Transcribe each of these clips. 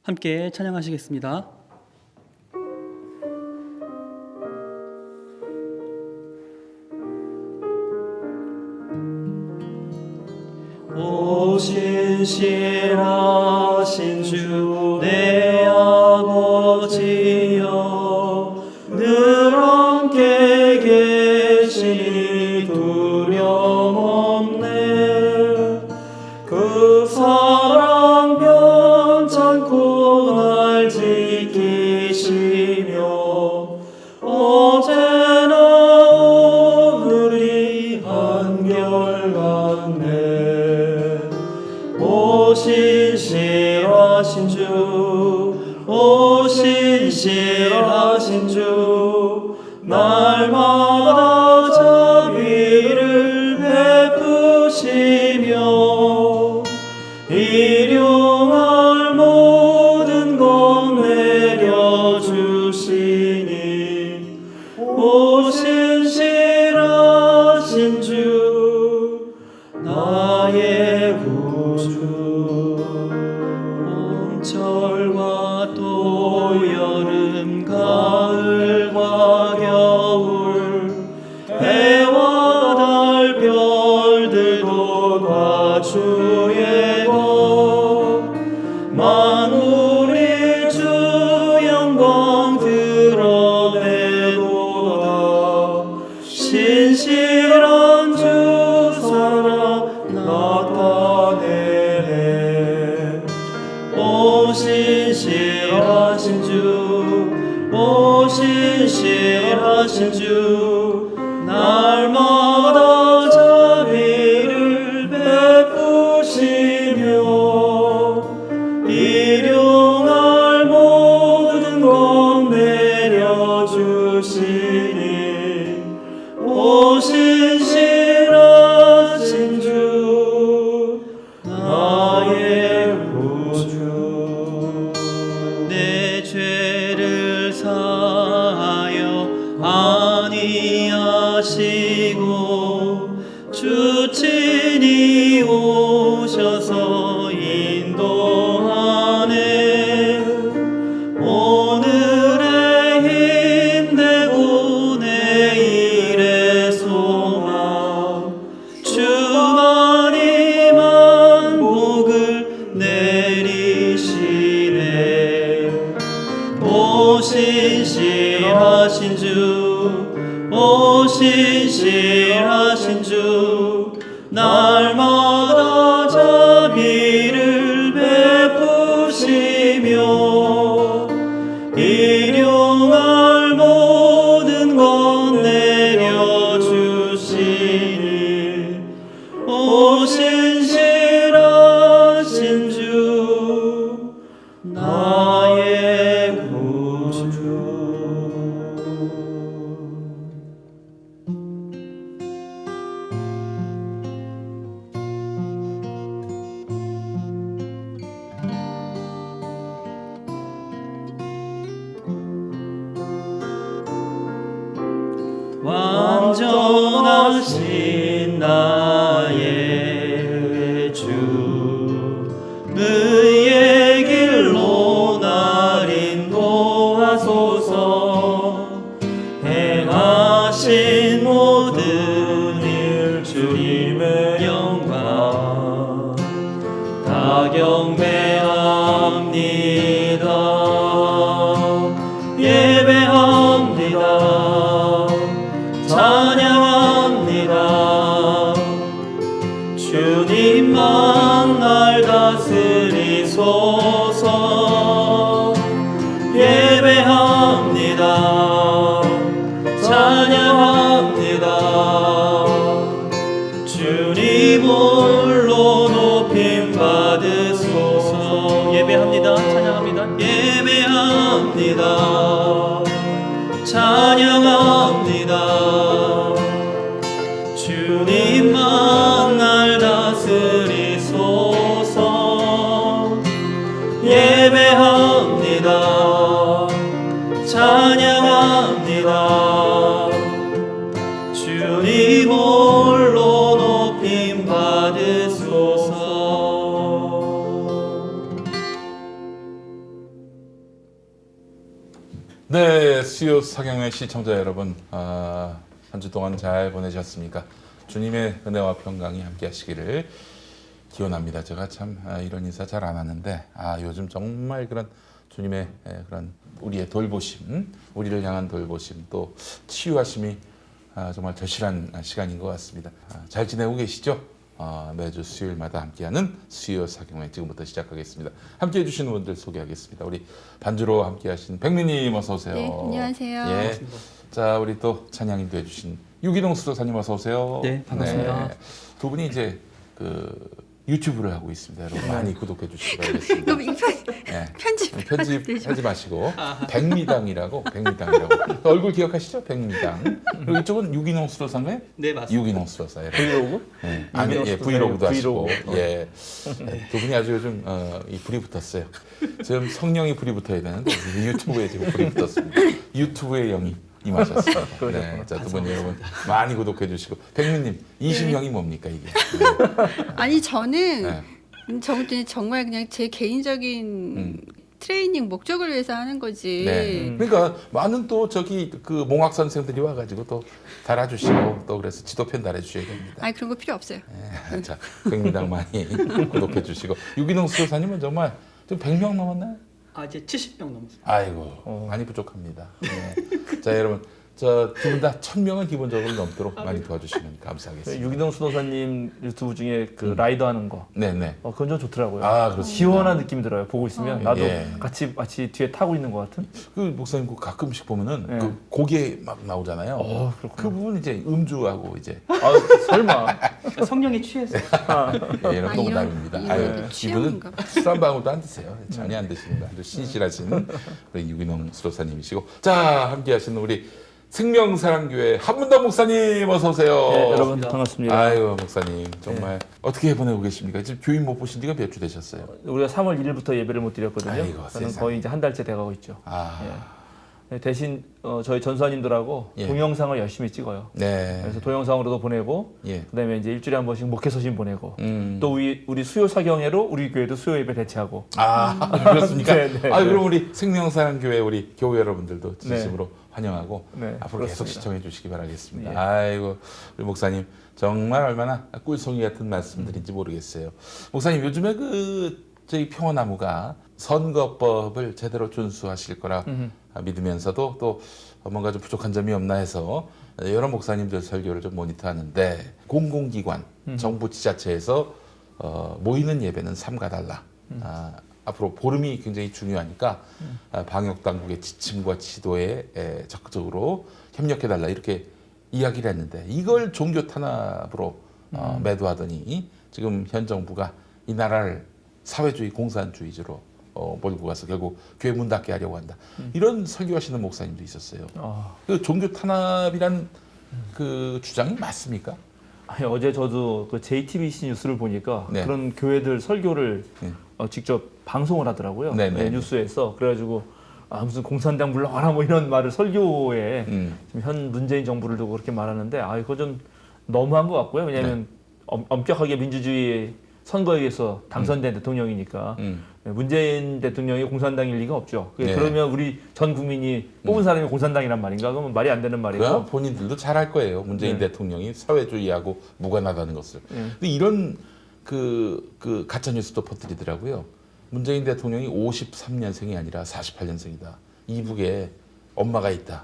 함께 찬양하시겠습니다. 오 신실하신 주 내 아버지여, 늘 함께 계시니 두려움 없네. 그 사랑 변찮고 날 지키시며 어제나 오늘이 한결같네. 오 신실하신 주, 오 신실하신 주, 날마다 자비를 베푸시며 일용할 모든 것 내려주시니 오 신실하신 주, 나의 구주. 봄철과 또 여름 가을과 겨울, 해와 달 별들도 다 주의 것, 만물이 주 영광 드러내도다. 신실한 주 사랑 나타내네. 오 신실하신 주, 오 신실하신 주, 날마다 자비를 베푸시며 일용할 모든 것 내려주시니 오 신실하신 주, 나의 구주. 내 죄를 사하여 안위하시고 주 친히 오셔서 인도하네. 오늘의 힘되고 내일의 소망, 주만이 만복을 내리시네. 오 신실하신 주, 오 신실하신 주, 날마다 자비를 베푸시며 일용할 모든 것 내려주시니 오 신실하신 주, 나의 구주. 완전하신 나의 주, 의의 길로 날 인도하소서. 행하신 모든 일 주님의 영광 다 경배합니다. 예배합니다. 찬양합니다. 주님만 날 다스리소서. 예배합니다. 찬양합니다. 주님 홀로 높임 받으소서. 예배합니다. 찬양합니다. 예배합니다. 찬양합니다. 주님만 날 다스리소서. 예배합니다. 찬양합니다. 주님 홀로 높임 받으소서. 수요 사경의 시청자 여러분, 한 주 동안 잘 보내셨습니까? 주님의 은혜와 평강이 함께 하시기를 기원합니다. 제가 참 이런 인사 잘 안 하는데 요즘 정말 그런 주님의 그런 우리의 돌보심, 우리를 향한 돌보심, 또 치유하심이 정말 절실한 시간인 것 같습니다. 잘 지내고 계시죠? 매주 수요일마다 함께하는 수요 사경회 지금부터 시작하겠습니다. 함께해 주시는 분들 소개하겠습니다. 우리 반주로 함께하신 백미님 어서 오세요. 네, 안녕하세요. 예. 자, 우리 또 찬양인도 해주신 유기동 수도사님 어서 오세요. 네, 반갑습니다. 네. 두 분이 이제 유튜브를 하고 있습니다. 여러분 많이 구독해 주시기 바라겠습니다. 너무 네. 편집 하지 마시고 백미당이라고 얼굴 기억하시죠? 백미당. 그리고 이쪽은 유기농 수도사인가요? 네, 맞습니다. 유기농 수도사. 브이로그? 네. 아니, 예, 브이로그도 하시고. 브이로그. 예. 두 분이 아주 요즘 이 불이 붙었어요. 지금 성령이 불이 붙어야 되는데 유튜브에 지금 불이 붙었습니다. 유튜브의 영이 임하셨습니다. 네. 자, 두 분 여러분 많이 구독해 주시고. 백미님, 이심영이 뭡니까 이게? 아니 저는 네. 정말 그냥 제 개인적인 트레이닝 목적을 위해서 하는 거지. 네. 그러니까 많은 또 저기 그 몽학 선생들이 와가지고 또 달아주시고 또 그래서 지도편 달아주셔야 됩니다. 아니 그런 거 필요 없어요. 네. 자, 백미당 많이 구독해 주시고 유기농 수도사님은 정말 지금 100명 넘었나요? 이제 70명 넘었습니다. 아이고 많이 부족합니다. 네. 자, 여러분 저 두 분 다 1000명은 기본적으로 넘도록 많이 도와주시면 감사하겠습니다. 유기동 수도사님 유튜브 중에 그 라이더 하는 거. 네네. 그건 좀 좋더라고요. 그렇습니다. 시원한 느낌이 들어요. 보고 있으면 나도 예. 같이 뒤에 타고 있는 것 같은. 그 목사님 그 가끔씩 보면은 네. 그 고개 막 나오잖아요. 그렇구나. 그 부분 이제 음주하고 이제 설마. 성령이 취해서. 예, 이런 농담입니다. 이분은 취향인가 이분은 술 한 방울도 안 드세요. 전혀 안 드시는 아주 신실하신 우리 유기농 수도사님이시고, 자 함께 하시는 우리 생명사랑교회 한문덕 목사님 어서 오세요. 네, 여러분 반갑습니다. 아유 목사님 정말 어떻게 보내고 계십니까? 지금 교인 못 보신 지가 몇 주 되셨어요? 우리가 3월 1일부터 예배를 못 드렸거든요. 아이고, 저는 세상에. 거의 이제 한 달째 돼가고 있죠. 네, 대신 저희 전수아님들하고 예. 동영상을 열심히 찍어요. 네. 그래서 동영상으로도 보내고, 예. 그다음에 이제 일주일에 한 번씩 목회서신 보내고, 음. 또 우리 수요 사경회로 우리 교회도 수요 예배 대체하고. 그렇습니까? 네, 네, 그럼 우리 생명사랑교회 우리 교회 여러분들도 진심으로 환영하고 네, 앞으로 계속 그렇습니다. 시청해 주시기 바라겠습니다. 예. 아이고 우리 목사님 정말 얼마나 꿀송이 같은 말씀들인지 모르겠어요. 목사님 요즘에 저희 평화나무가 선거법을 제대로 준수하실 거라 믿으면서도 또 뭔가 좀 부족한 점이 없나 해서 여러 목사님들 설교를 좀 모니터하는데 공공기관, 정부 지자체에서 모이는 예배는 삼가달라. 앞으로 보름이 굉장히 중요하니까 방역 당국의 지침과 지도에 적극적으로 협력해달라 이렇게 이야기를 했는데 이걸 종교 탄압으로 매도하더니 지금 현 정부가 이 나라를 사회주의 공산주의로 몰고 가서 결국 교회 문 닫게 하려고 한다. 이런 설교하시는 목사님도 있었어요. 그 종교 탄압이란 그 주장이 맞습니까? 아니, 어제 저도 그 JTBC 뉴스를 보니까 네. 그런 교회들 설교를 네. 직접 방송을 하더라고요. 네, 네. 뉴스에서. 그래가지고 무슨 공산당 물러가라 뭐 이런 말을 설교에 지금 현 문재인 정부를 두고 그렇게 말하는데 그거 좀 너무한 것 같고요. 왜냐하면 엄격하게 민주주의 선거에 의해서 당선된 대통령이니까 문재인 대통령이 공산당일 리가 없죠. 네. 그러면 우리 전 국민이 뽑은 사람이 공산당이란 말인가? 그러면 말이 안 되는 말이고. 그럼 본인들도 잘 알 거예요. 문재인 네. 대통령이 사회주의하고 무관하다는 것을. 근데 이런 그 가짜 뉴스도 퍼뜨리더라고요. 문재인 대통령이 53년생이 아니라 48년생이다. 이북에 엄마가 있다.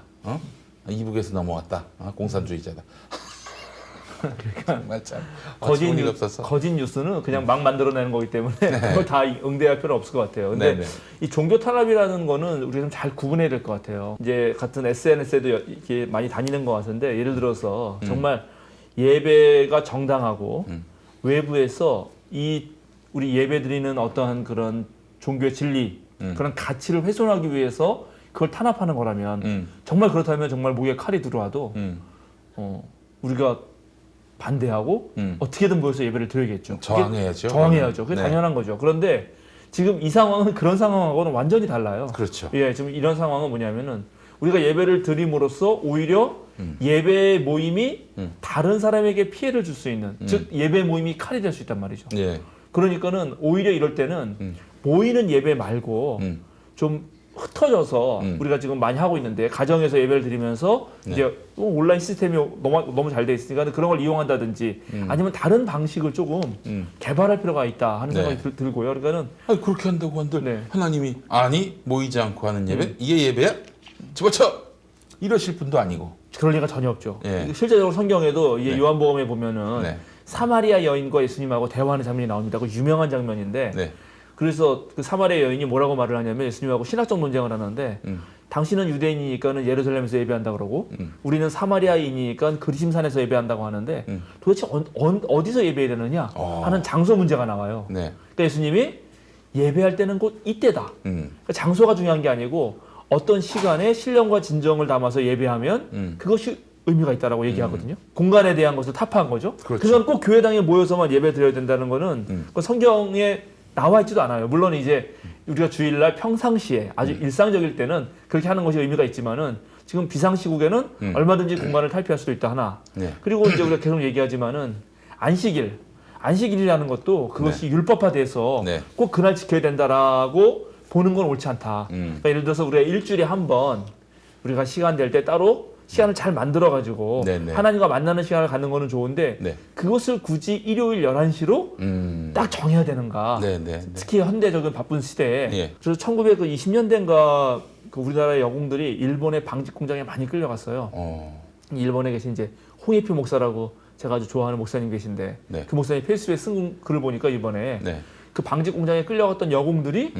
이북에서 넘어왔다. 공산주의자다. 정말 참 거짓 뉴스는 그냥 막 만들어내는 거기 때문에 그걸 다 응대할 필요는 없을 것 같아요. 근데 네네. 이 종교 탄압이라는 거는 우리가 좀 잘 구분해야 될 것 같아요. 이제 같은 SNS에도 이렇게 많이 다니는 것 같은데 예를 들어서 정말 예배가 정당하고 외부에서 우리 예배 드리는 어떠한 그런 종교의 진리 그런 가치를 훼손하기 위해서 그걸 탄압하는 거라면 정말 그렇다면 정말 목에 칼이 들어와도 우리가 반대하고 어떻게든 모여서 예배를 드려야겠죠. 저항해야죠. 저항해야죠. 그게 네. 당연한 거죠. 그런데 지금 이 상황은 그런 상황하고는 완전히 달라요. 그렇죠. 예, 지금 이런 상황은 뭐냐면은 우리가 예배를 드림으로써 오히려 예배 모임이 다른 사람에게 피해를 줄 수 있는, 즉 예배 모임이 칼이 될 수 있단 말이죠. 예. 그러니까는 오히려 이럴 때는 모이는 예배 말고 좀 흩어져서 우리가 지금 많이 하고 있는데 가정에서 예배를 드리면서 네. 이제 온라인 시스템이 너무 잘 돼 있으니까 그런 걸 이용한다든지 아니면 다른 방식을 조금 개발할 필요가 있다 하는 네. 생각이 들고요. 그러니까는 아니, 그렇게 한다고 한들 네. 하나님이 아니 모이지 않고 하는 예배 이게 예배야? 집어쳐 이러실 분도 아니고. 그럴 리가 전혀 없죠. 예. 실제적으로 성경에도 이게 네. 요한복음에 보면은 네. 사마리아 여인과 예수님하고 대화하는 장면이 나옵니다. 그 유명한 장면인데 네. 그래서 그 사마리아 여인이 뭐라고 말을 하냐면 예수님하고 신학적 논쟁을 하는데 당신은 유대인이니까는 예루살렘에서 예배한다 그러고 우리는 사마리아인이니까 그리심산에서 예배한다고 하는데 도대체 어디서 예배해야 되느냐 하는 장소 문제가 나와요. 네. 그러니까 예수님이 예배할 때는 곧 이때다. 그러니까 장소가 중요한 게 아니고 어떤 시간에 신령과 진정을 담아서 예배하면 그것이 의미가 있다라고 얘기하거든요. 공간에 대한 것을 타파한 거죠. 그렇죠. 그건 꼭 교회당에 모여서만 예배 드려야 된다는 거는 그 성경에 나와 있지도 않아요. 물론 이제 우리가 주일날 평상시에 아주 일상적일 때는 그렇게 하는 것이 의미가 있지만은 지금 비상시국에는 얼마든지 공간을 탈피할 수도 있다 하나. 네. 그리고 이제 우리가 계속 얘기하지만은 안식일이라는 것도 그것이 율법화돼서 네. 꼭 그날 지켜야 된다라고 보는 건 옳지 않다. 그러니까 예를 들어서 우리가 일주일에 한 번 우리가 시간 될 때 따로 시간을 잘 만들어 가지고 네네. 하나님과 만나는 시간을 갖는 거는 좋은데 네. 그것을 굳이 일요일 11시로 딱 정해야 되는가. 네, 네, 네. 특히 현대적인 바쁜 시대에 예. 그래서 1920년대인가 그 우리나라의 영웅들이 일본의 방직 공장에 많이 끌려갔어요. 일본에 계신 이제 홍익표 목사라고 제가 아주 좋아하는 목사님 계신데 네. 그 목사님 페이스북에 쓴 글을 보니까 이번에 네. 그 방직 공장에 끌려갔던 영웅들이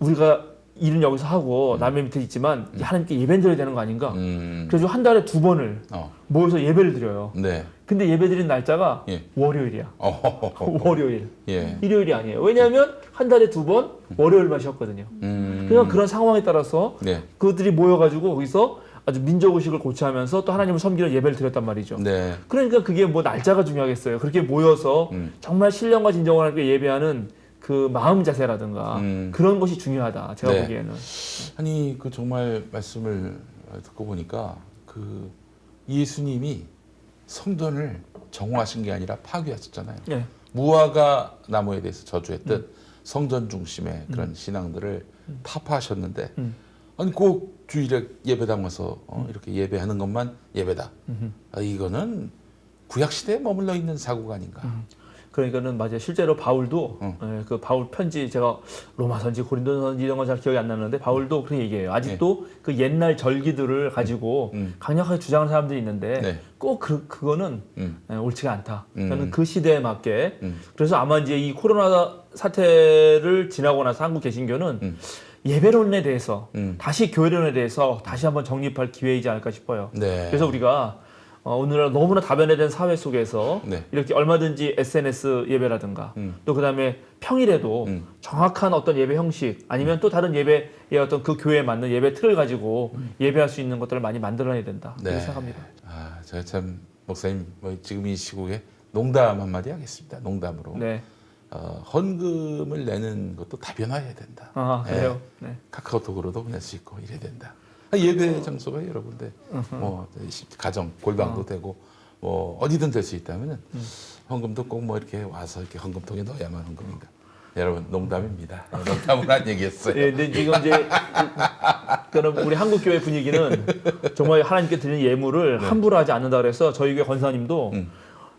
우리가 일은 여기서 하고 남의 밑에 있지만 하나님께 예배 드려야 되는 거 아닌가? 그래서 한 달에 2번을 모여서 예배를 드려요. 네. 근데 예배 드리는 날짜가 예. 월요일이야. 어허허허. 월요일. 예. 일요일이 아니에요. 왜냐하면 한 달에 2번 월요일만 쉬었거든요. 그러니까 그런 상황에 따라서 네. 그들이 모여가지고 거기서 아주 민족의식을 고취하면서 또 하나님을 섬기는 예배를 드렸단 말이죠. 네. 그러니까 그게 뭐 날짜가 중요하겠어요. 그렇게 모여서 정말 신령과 진정을 하게 예배하는 그 마음 자세라든가 그런 것이 중요하다. 제가 네. 보기에는. 아니 그 정말 말씀을 듣고 보니까 그 예수님이 성전을 정화하신 게 아니라 파괴하셨잖아요. 네. 무화과 나무에 대해서 저주했듯 성전 중심의 그런 신앙들을 타파하셨는데 아니 꼭 주일에 예배당 와서 이렇게 예배하는 것만 예배다. 이거는 구약 시대에 머물러 있는 사고가 아닌가. 그러니까는 맞아요. 실제로 바울도 예, 그 바울 편지 제가 로마서인지 고린도서인지 이런 건 잘 기억이 안 나는데 바울도 그렇게 얘기해요. 아직도 그 옛날 절기들을 가지고 강력하게 주장하는 사람들이 있는데 네. 꼭 그거는 예, 옳지가 않다. 저는 음. 그 시대에 맞게 그래서 아마 이제 이 코로나 사태를 지나고 나서 한국 개신교는 예배론에 대해서 다시 교회론에 대해서 다시 한번 정립할 기회이지 않을까 싶어요. 네. 그래서 우리가 오늘날 너무나 다변화된 사회 속에서 네. 이렇게 얼마든지 SNS 예배라든가 또 그다음에 평일에도 정확한 어떤 예배 형식 아니면 또 다른 예배의 어떤 그 교회에 맞는 예배 틀을 가지고 예배할 수 있는 것들을 많이 만들어내야 된다. 네. 그렇게 생각합니다. 아, 제가 참 목사님 뭐 지금 이 시국에 농담 한마디 하겠습니다. 농담으로. 네. 헌금을 내는 것도 다변화해야 된다. 아, 그래요. 네. 네. 카카오톡으로도 보낼 수 있고 이래야 된다. 예배 장소가 여러 군데 뭐 가정 골방도 되고 뭐 어디든 될 수 있다면은 헌금도 꼭 뭐 이렇게 와서 이렇게 헌금통에 넣어야만 헌금인가. 여러분 농담입니다. 농담으로 한 얘기였어요. 네, 근데 지금 이제 그럼 우리 한국 교회 분위기는 정말 하나님께 드리는 예물을 함부로 하지 않는다 그래서 저희 교회 권사님도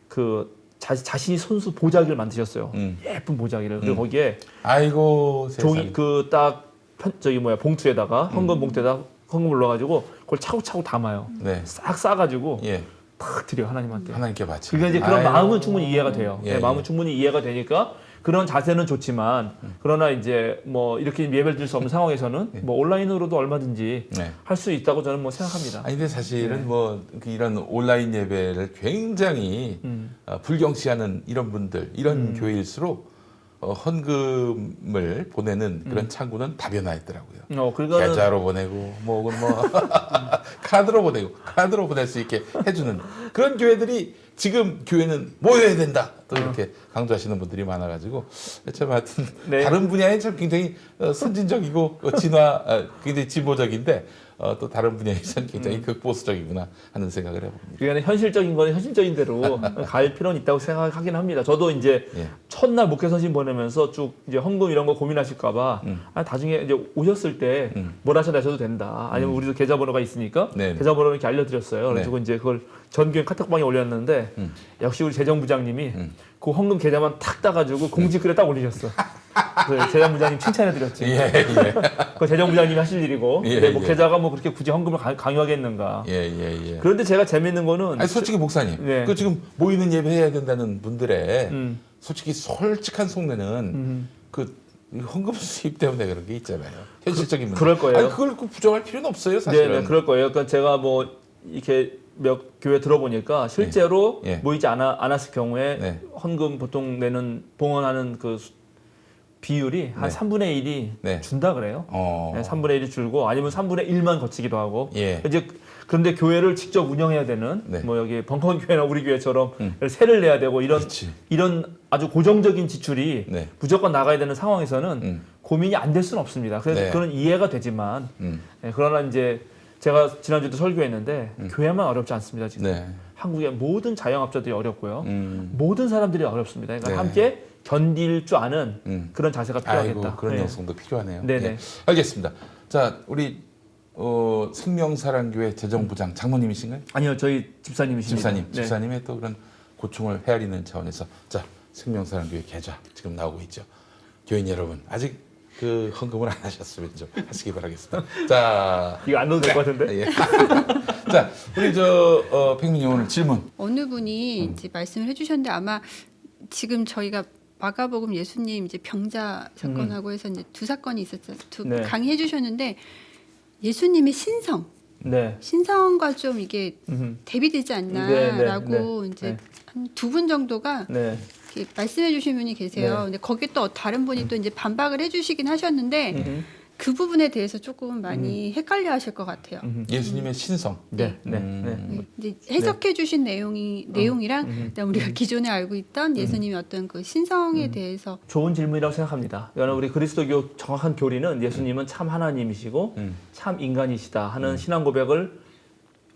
그 자신이 손수 보자기를 만드셨어요. 예쁜 보자기를. 그리고 거기에 아이고 세상에. 종이 그 딱 봉투에다가 헌금 봉투에다 헌금을 넣어가지고 그걸 차곡차곡 담아요. 네. 싹 싸가지고 예. 탁 드려요 하나님한테. 하나님께 바치. 그러니까 이제 그런 아이고. 마음은 충분히 이해가 돼요. 예, 네, 마음은 예. 충분히 이해가 되니까 그런 자세는 좋지만 그러나 이제 뭐 이렇게 예배를 드릴 수 없는 상황에서는 뭐 온라인으로도 얼마든지 네. 할 수 있다고 저는 뭐 생각합니다. 아니 근데 사실은 뭐 이런 온라인 예배를 굉장히 불경시하는 이런 분들 이런 교회일수록 헌금을 보내는 그런 창구는 다변화했더라고요. 그러니까는 계좌로 보내고 뭐 카드로 보내고 카드로 보낼 수 있게 해주는 그런 교회들이 지금 교회는 모여야 된다 또 이렇게 강조하시는 분들이 많아가지고 참 하여튼 네. 다른 분야에 참 굉장히 선진적이고 굉장히 진보적인데 또 다른 분야에서는 굉장히 극보수적이구나 하는 생각을 해봅니다. 그러니까 현실적인 거는 현실적인 대로 갈 필요는 있다고 생각하긴 합니다. 저도 이제 예. 첫날 목회서신 보내면서 쭉 이제 헌금 이런 거 고민하실까봐 나중에 이제 오셨을 때 뭘 하셔도 된다. 아니면 우리도 계좌번호가 있으니까 네. 계좌번호를 이렇게 알려드렸어요. 네. 그래서 이제 그걸 전교회 카톡방에 올렸는데 역시 우리 재정부장님이 그 헌금 계좌만 탁 따가지고 공지글에 딱 올리셨어. 그래서 재정부장님 칭찬해드렸지. 예, 예. 그 재정부장님이 하실 일이고. 예, 근데 뭐 예. 계좌가 뭐 그렇게 굳이 헌금을 강요하겠는가. 예, 예, 예. 그런데 제가 재밌는 거는 아니 솔직히 목사님, 네. 그 지금 모이는 예배 해야 된다는 분들의 음. 솔직히 솔직한 속내는 그 헌금 수입 때문에 그런 게 있잖아요. 현실적인 문제. 그럴 거예요. 아니 그걸 그 부정할 필요는 없어요, 사실은. 네, 그럴 거예요. 그러니까 제가 뭐 이렇게 몇 교회 들어보니까 실제로 예. 모이지 않았을 경우에 네. 헌금 보통 내는 봉헌하는 그 비율이 한 네. 3분의 1이 네. 준다 그래요. 어. 네, 3분의 1이 줄고 아니면 3분의 1만 거치기도 하고. 예. 이제 그런데 교회를 직접 운영해야 되는 네. 뭐 여기 벙커원 교회나 우리 교회처럼 세를 내야 되고 그렇지. 이런 아주 고정적인 지출이 네. 무조건 나가야 되는 상황에서는 고민이 안 될 수는 없습니다. 그래서 네. 그건 이해가 되지만 음. 네, 그러나 이제 제가 지난주에도 설교했는데 교회만 어렵지 않습니다. 지금 네. 한국의 모든 자영업자들이 어렵고요. 음. 모든 사람들이 어렵습니다. 그러니까 네. 함께 견딜 줄 아는 그런 자세가 필요하겠다. 아이고 그런 네. 여성도 필요하네요. 네네. 예. 알겠습니다. 자, 우리 생명사랑교회 재정부장 장로님이신가요? 아니요, 저희 집사님이십니다. 집사님, 네. 집사님의 또 그런 고충을 헤아리는 차원에서 자 생명사랑교회 계좌 지금 나오고 있죠. 교인 여러분 아직 그 헌금을 안 하셨으면 좀 하시기 바라겠습니다. 자, 이거 안 넣어도 될 것 같은데? 예. 자, 우리 백민영 오늘 질문. 어느 분이 이제 말씀을 해주셨는데 아마 지금 저희가 마가복음 예수님 이제 병자 사건하고 해서 이제 두 사건이 있었잖아요. 네. 강의해 주셨는데 예수님의 네. 신성과 좀 이게 대비되지 않나라고 네, 네, 이제 네. 한 두 분 정도가 네. 이렇게 말씀해 주신 분이 계세요. 네. 근데 거기에 또 다른 분이 또 이제 반박을 해주시긴 하셨는데 그 부분에 대해서 조금 많이 헷갈려하실 것 같아요. 예수님의 신성. 네. 네. 네, 이제 해석해 주신 내용이랑 그다음 우리가 기존에 알고 있던 예수님의 어떤 그 신성에 대해서 좋은 질문이라고 생각합니다. 그러나 우리 그리스도교 정확한 교리는 예수님은 참 하나님이시고 참 인간이시다 하는 신앙 고백을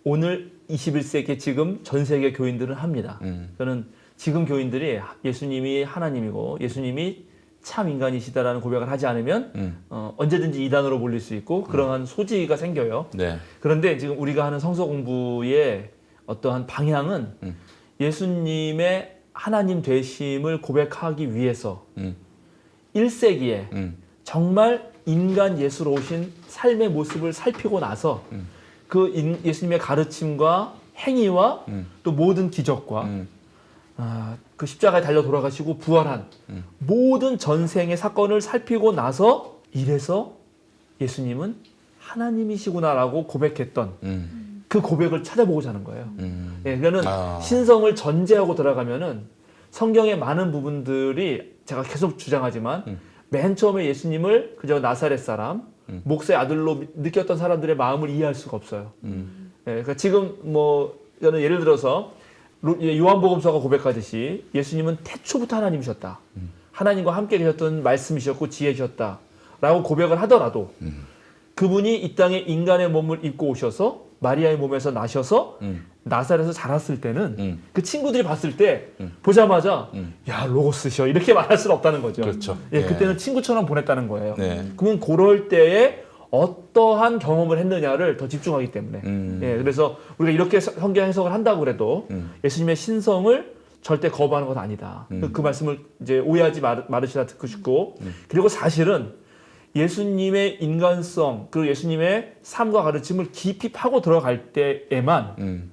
오늘 21세기 지금 전 세계 교인들은 합니다. 저는 지금 교인들이 예수님이 하나님이고 예수님이 참 인간이시다라는 고백을 하지 않으면 언제든지 이단으로 몰릴 수 있고 그러한 소지가 생겨요. 네. 그런데 지금 우리가 하는 성서 공부의 어떠한 방향은 예수님의 하나님 되심을 고백하기 위해서 1세기에 정말 인간 예수로 오신 삶의 모습을 살피고 나서 그 예수님의 가르침과 행위와 또 모든 기적과 그 십자가에 달려 돌아가시고 부활한 모든 전생의 사건을 살피고 나서 이래서 예수님은 하나님이시구나라고 고백했던 그 고백을 찾아보고자 하는 거예요. 예, 그러니까 신성을 전제하고 들어가면은 성경의 많은 부분들이 제가 계속 주장하지만 맨 처음에 예수님을 그저 나사렛 사람, 목사의 아들로 느꼈던 사람들의 마음을 이해할 수가 없어요. 예, 그러니까 지금 뭐 저는 예를 들어서 요한복음서가 고백하듯이 예수님은 태초부터 하나님이셨다. 하나님과 함께 계셨던 말씀이셨고 지혜셨다. 라고 고백을 하더라도 그분이 이 땅에 인간의 몸을 입고 오셔서 마리아의 몸에서 나셔서 나사렛에서 자랐을 때는 그 친구들이 봤을 때 보자마자 야 로고스셔 이렇게 말할 수는 없다는 거죠. 그렇죠. 예, 예. 그때는 친구처럼 보냈다는 거예요. 네. 그러면 그럴 때에 어떠한 경험을 했느냐를 더 집중하기 때문에 예, 그래서 우리가 이렇게 성경 해석을 한다고 그래도 예수님의 신성을 절대 거부하는 건 아니다. 그 말씀을 이제 오해하지 말으시라 듣고 싶고 그리고 사실은 예수님의 인간성 그리고 예수님의 삶과 가르침을 깊이 파고 들어갈 때에만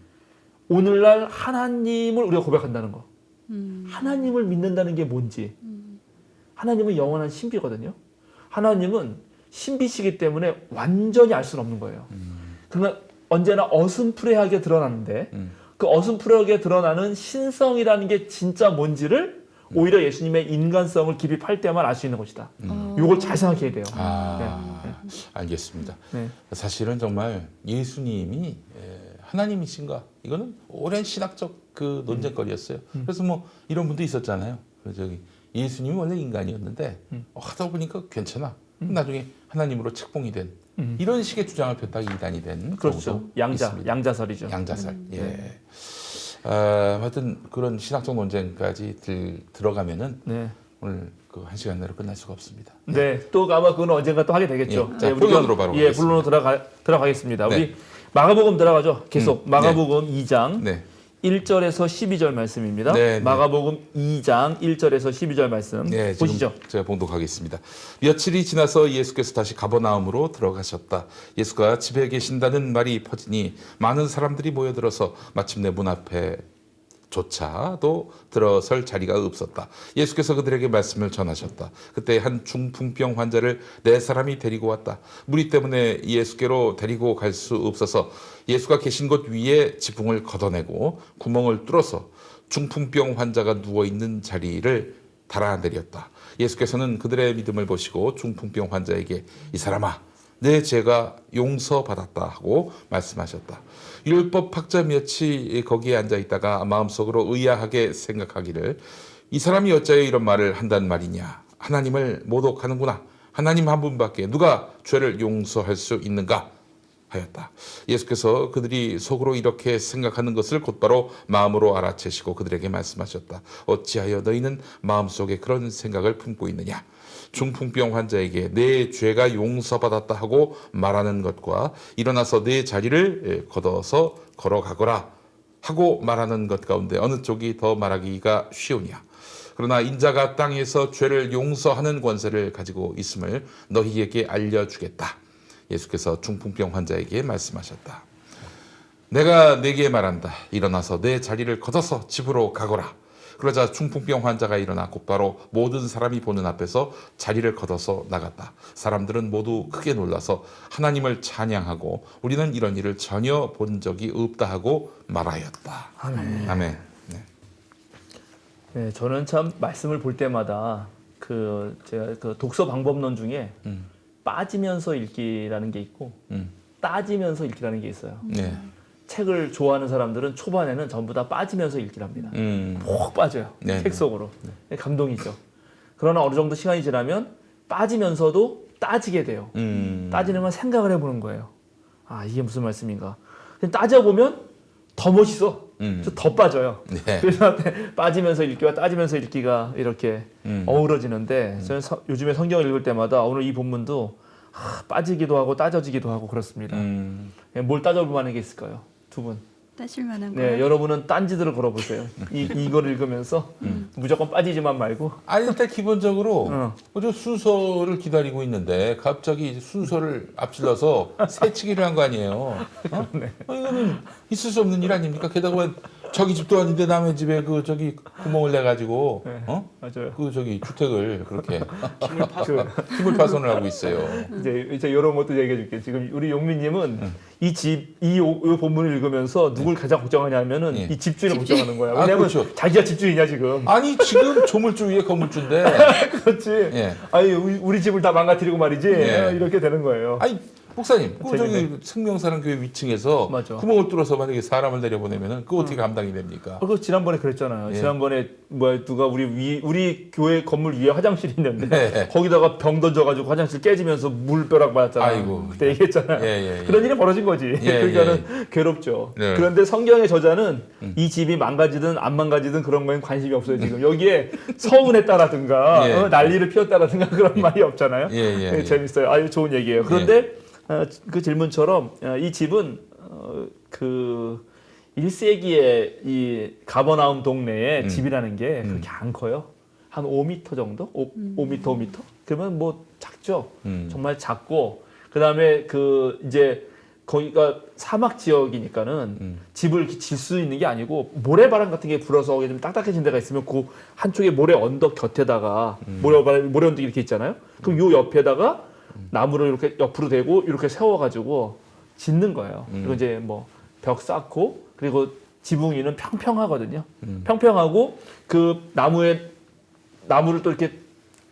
오늘날 하나님을 우리가 고백한다는 거 하나님을 믿는다는 게 뭔지 하나님은 영원한 신비거든요. 하나님은 신비시기 때문에 완전히 알 수는 없는 거예요. 그러나 언제나 어슴푸레하게 드러나는데 그 어슴푸레하게 드러나는 신성이라는 게 진짜 뭔지를 오히려 예수님의 인간성을 깊이 팔 때만 알 수 있는 것이다. 이걸 잘 생각해야 돼요. 알겠습니다. 네. 사실은 정말 예수님이 하나님이신가 이거는 오랜 신학적 그 논쟁거리였어요. 그래서 뭐 이런 분도 있었잖아요. 저기 예수님이 원래 인간이었는데 하다 보니까 괜찮아. 나중에 하나님으로 책봉이 된 이런 식의 주장을 폈다가 이단이 된 그렇죠. 경우도 양자, 있습니다. 양자설이죠. 양자설. 예. 네. 하여튼 그런 신학적 논쟁까지 들어가면은 네. 오늘 그 1시간 내로 끝날 수가 없습니다. 네, 또 아마 그건 언젠가 또 하게 되겠죠. 예. 자, 우리가- 본론으로 바로 예, 가겠습니다. 본론으로 들어가겠습니다. 네. 우리 마가복음 들어가죠. 계속 마가복음 2장 네. 1절에서 12절 말씀입니다. 네, 네. 마가복음 2장 1절에서 12절 말씀 네, 보시죠. 지금 제가 봉독하겠습니다. 며칠이 지나서 예수께서 다시 가버나움으로 들어가셨다. 예수가 집에 계신다는 말이 퍼지니 많은 사람들이 모여들어서 마침내 문 앞에 조차도 들어설 자리가 없었다. 예수께서 그들에게 말씀을 전하셨다. 그때 한 중풍병 환자를 4사람이 데리고 왔다. 무리 때문에 예수께로 데리고 갈 수 없어서 예수가 계신 곳 위에 지붕을 걷어내고 구멍을 뚫어서 중풍병 환자가 누워있는 자리를 달아내렸다. 예수께서는 그들의 믿음을 보시고 중풍병 환자에게 이 사람아 내 죄가 용서받았다 하고 말씀하셨다. 율법학자 몇이 거기에 앉아있다가 마음속으로 의아하게 생각하기를 이 사람이 어찌하여 이런 말을 한단 말이냐. 하나님을 모독하는구나. 하나님 한 분밖에 누가 죄를 용서할 수 있는가 하였다. 예수께서 그들이 속으로 이렇게 생각하는 것을 곧바로 마음으로 알아채시고 그들에게 말씀하셨다. 어찌하여 너희는 마음속에 그런 생각을 품고 있느냐. 중풍병 환자에게 내 죄가 용서받았다 하고 말하는 것과 일어나서 내 자리를 걷어서 걸어가거라 하고 말하는 것 가운데 어느 쪽이 더 말하기가 쉬우냐. 그러나 인자가 땅에서 죄를 용서하는 권세를 가지고 있음을 너희에게 알려주겠다. 예수께서 중풍병 환자에게 말씀하셨다. 내가 네게 말한다. 일어나서 내 자리를 걷어서 집으로 가거라. 그러자 중풍병 환자가 일어나 곧바로 모든 사람이 보는 앞에서 자리를 걷어서 나갔다. 사람들은 모두 크게 놀라서 하나님을 찬양하고 우리는 이런 일을 전혀 본 적이 없다 하고 말하였다. 아멘. 아멘. 네. 네, 저는 참 말씀을 볼 때마다 제가 그 독서 방법론 중에 빠지면서 읽기라는 게 있고 따지면서 읽기라는 게 있어요. 네. 책을 좋아하는 사람들은 초반에는 전부 다 빠지면서 읽기를 합니다. 푹 빠져요. 네, 책 속으로. 감동이죠. 그러나 어느 정도 시간이 지나면 빠지면서도 따지게 돼요. 따지는 건 생각을 해보는 거예요. 아, 이게 무슨 말씀인가. 따져보면 더 멋있어. 더 빠져요. 네. 그래서 빠지면서 읽기와 따지면서 읽기가 이렇게 어우러지는데 저는 요즘에 성경을 읽을 때마다 오늘 이 본문도 빠지기도 하고 따져지기도 하고 그렇습니다. 뭘 따져볼 만한 게 있을까요? 두 분. 따질 만한 네, 거요. 여러분은 딴지들을 걸어보세요. 이걸 읽으면서 무조건 빠지지만 말고. 아니 일단 기본적으로 어. 저 순서를 기다리고 있는데 갑자기 순서를 앞질러서 새치기를 한 거 아니에요? 어? 이거는 있을 수 없는 일 아닙니까? 게다가 저기 집도 아닌데 남의 집에 그 저기 구멍을 내 가지고 네. 어? 맞아요. 그 저기 주택을 그렇게 그, 기물 파손을 하고 있어요. 이제 이런 것도 얘기해 줄게요. 지금 우리 용민님은 이 본문을 읽으면서 누굴 가장 걱정하냐면은 예. 이 집주인을 걱정하는 거야. 아, 왜냐면 그렇죠. 자기가 집주인이야 지금. 아니 지금 조물주 위에 건물주인데 그렇지. 예. 아니 우리 집을 다 망가뜨리고 말이지. 예. 이렇게 되는 거예요. 아니 목사님, 그 재밌네. 저기 생명사랑 교회 위층에서 맞아. 구멍을 뚫어서 만약에 사람을 내려보내면은 그거 어떻게 감당이 됩니까? 그거 지난번에 그랬잖아요. 예. 지난번에 누가 우리 교회 건물 위에 화장실이 있는데 네. 거기다가 병 던져가지고 화장실 깨지면서 물벼락 맞았잖아요. 아이고. 그때 얘기했잖아요. 예. 그런 일이 벌어진 거지. 예, 그러니까는 괴롭죠. 네. 그런데 성경의 저자는 이 집이 망가지든 안 망가지든 그런 거엔 관심이 없어요. 지금 여기에 서운했다라든가 예. 난리를 피웠다라든가 그런 말이 없잖아요. 예. 재밌어요. 아주 좋은 얘기예요. 그런데 그 질문처럼 이 집은 그 1세기에 이 가버나움 동네에 집이라는 게 그렇게 안 커요. 한 5m 정도? 5m? 그러면 뭐 작죠. 정말 작고 그다음에 이제 거기가 사막 지역이니까는 집을 이렇게 질 수 있는 게 아니고 모래바람 같은 게 불어서 좀 딱딱해진 데가 있으면 그 한쪽에 모래 언덕 곁에다가 모래 언덕이 이렇게 있잖아요. 그럼 요 옆에다가 나무를 이렇게 옆으로 대고 이렇게 세워가지고 짓는 거예요. 그리고 이제 뭐 벽 쌓고 그리고 지붕 위는 평평하거든요. 평평하고 그 나무를 또 이렇게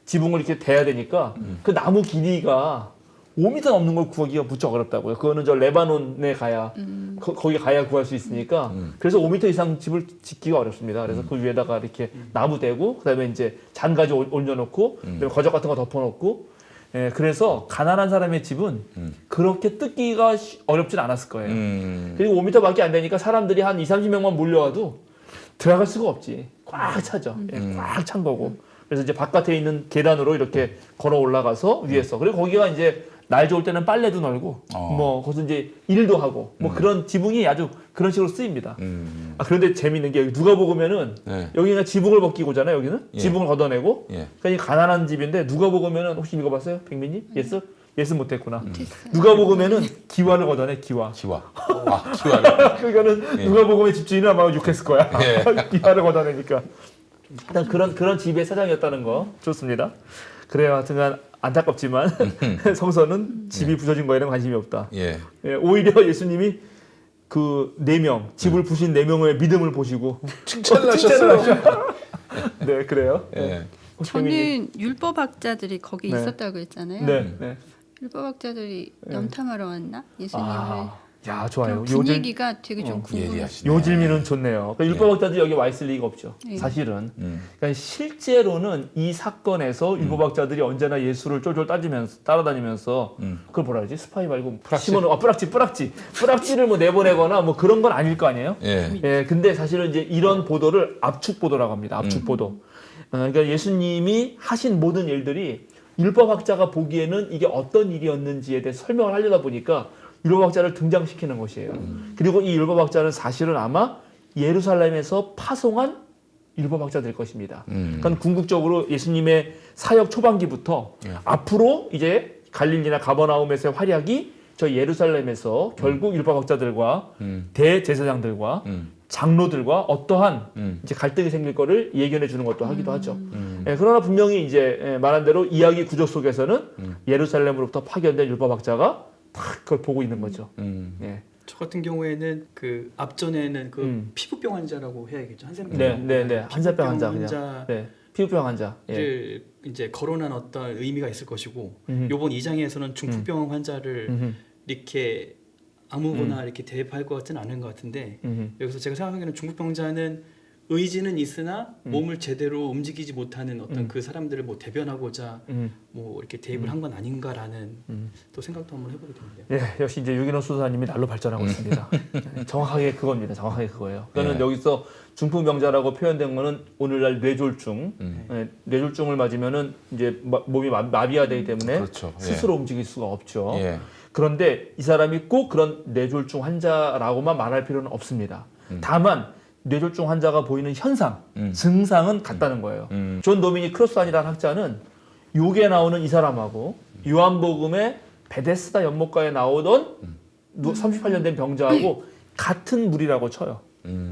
지붕을 이렇게 대야 되니까 그 나무 길이가 5m 넘는 걸 구하기가 무척 어렵다고요. 그거는 저 레바논에 가야 거기 가야 구할 수 있으니까 그래서 5m 이상 집을 짓기가 어렵습니다. 그래서 그 위에다가 이렇게 나무 대고 그다음에 이제 잔가지 올려놓고 그다음에 거적 같은 거 덮어놓고 예, 그래서 가난한 사람의 집은 그렇게 뜯기가 어렵진 않았을 거예요. 그리고 5m밖에 안 되니까 사람들이 한 20-30명만 몰려와도 들어갈 수가 없지. 꽉 차죠. 예, 꽉 찬 거고. 그래서 이제 바깥에 있는 계단으로 이렇게 걸어 올라가서 위에서. 그리고 거기가 이제 날 좋을 때는 빨래도 널고, 뭐, 거기서 이제 일도 하고, 뭐 그런 지붕이 아주 그런 식으로 쓰입니다. 아, 그런데 재밌는 게 여기 누가복음에는 네. 여기가 지붕을 벗기고잖아요, 여기는. 예. 지붕을 걷어내고. 예. 그러니까 이 가난한 집인데 누가복음에는 혹시 읽어봤어요? 백민님? 예스 못했구나. 됐어요. 누가복음에는 기와를 걷어내, 기와. 기와. 아, 기와를. 그러니까는 예. 누가복음의 집주인은 아마 욕했을 거야. 예. 기와를 걷어내니까. 일단 그런 집의 사장이었다는 거 좋습니다. 그래요. 하여튼간 안타깝지만 성서는 집이 부서진 거에는 관심이 없다. 예. 예, 오히려 예수님이 그 4명, 집을 부신 4명의 믿음을 보시고 칭찬을 하셨어요. 네, 그래요. 예. 혹시 백민님? 저는 율법학자들이 거기 네. 있었다고 했잖아요. 네, 네. 율법학자들이 염탐하러 왔나? 예수님을. 야, 좋아요. 그런 분위기가 되게 좀 궁금해요. 예리하시네. 요 질문은 좋네요. 그러니까 율법학자들이 여기 와 있을 리가 없죠. 네. 사실은. 그러니까 실제로는 이 사건에서 율법학자들이 언제나 예수를 쫄쫄 따라다니면서 그걸 뭐라 그러지? 스파이 말고 뿌락지를 뭐 내보내거나 뭐 그런 건 아닐 거 아니에요? 예. 예, 근데 사실은 이제 이런 보도를 압축 보도라고 합니다. 압축 보도. 그러니까 예수님이 하신 모든 일들이 율법학자가 보기에는 이게 어떤 일이었는지에 대해 설명을 하려다 보니까 율법학자를 등장시키는 것이에요. 그리고 이 율법학자는 사실은 아마 예루살렘에서 파송한 율법학자될 것입니다. 그러니까 궁극적으로 예수님의 사역 초반기부터 앞으로 이제 갈릴리나 가버나움에서의 활약이 저 예루살렘에서 결국 율법학자들과 대제사장들과 장로들과 어떠한 이제 갈등이 생길 거를 예견해 주는 것도 하기도 하죠. 예, 그러나 분명히 이제 말한 대로 이야기 구조 속에서는 예루살렘으로부터 파견된 율법학자가 딱 그걸 보고 있는 거죠. 예. 저 같은 경우에는 그 앞전에는 그 피부병 환자라고 해야겠죠. 한센병. 네. 한센병 환자 그냥. 환자를 네. 피부병 환자. 예. 이제 거론한 어떤 의미가 있을 것이고, 요번 2장에서는 중풍병 환자를 이렇게 아무거나 이렇게 대입할 것 같지는 않은 것 같은데, 여기서 제가 생각하기에는 중풍병자는 의지는 있으나 몸을 제대로 움직이지 못하는 어떤 그 사람들을 뭐 대변하고자 뭐 이렇게 대입을 한 건 아닌가라는 또 생각도 한번 해보게 됩니다. 예, 역시 이제 유기농 수사님이 날로 발전하고 있습니다. 정확하게 그겁니다. 정확하게 그거예요. 그러니까 여기서 중풍병자라고 표현된 거는 오늘날 뇌졸중, 뇌졸중을 맞으면은 이제 몸이 마비가 되기 때문에 그렇죠. 예. 스스로 움직일 수가 없죠. 예. 그런데 이 사람이 꼭 그런 뇌졸중 환자라고만 말할 필요는 없습니다. 다만 뇌졸중 환자가 보이는 현상, 증상은 같다는 거예요. 존 도미닉 크로스안이라는 학자는 요게 나오는 이 사람하고 요한복음의 베데스다 연못가에 나오던 38년 된 병자하고 같은 물이라고 쳐요.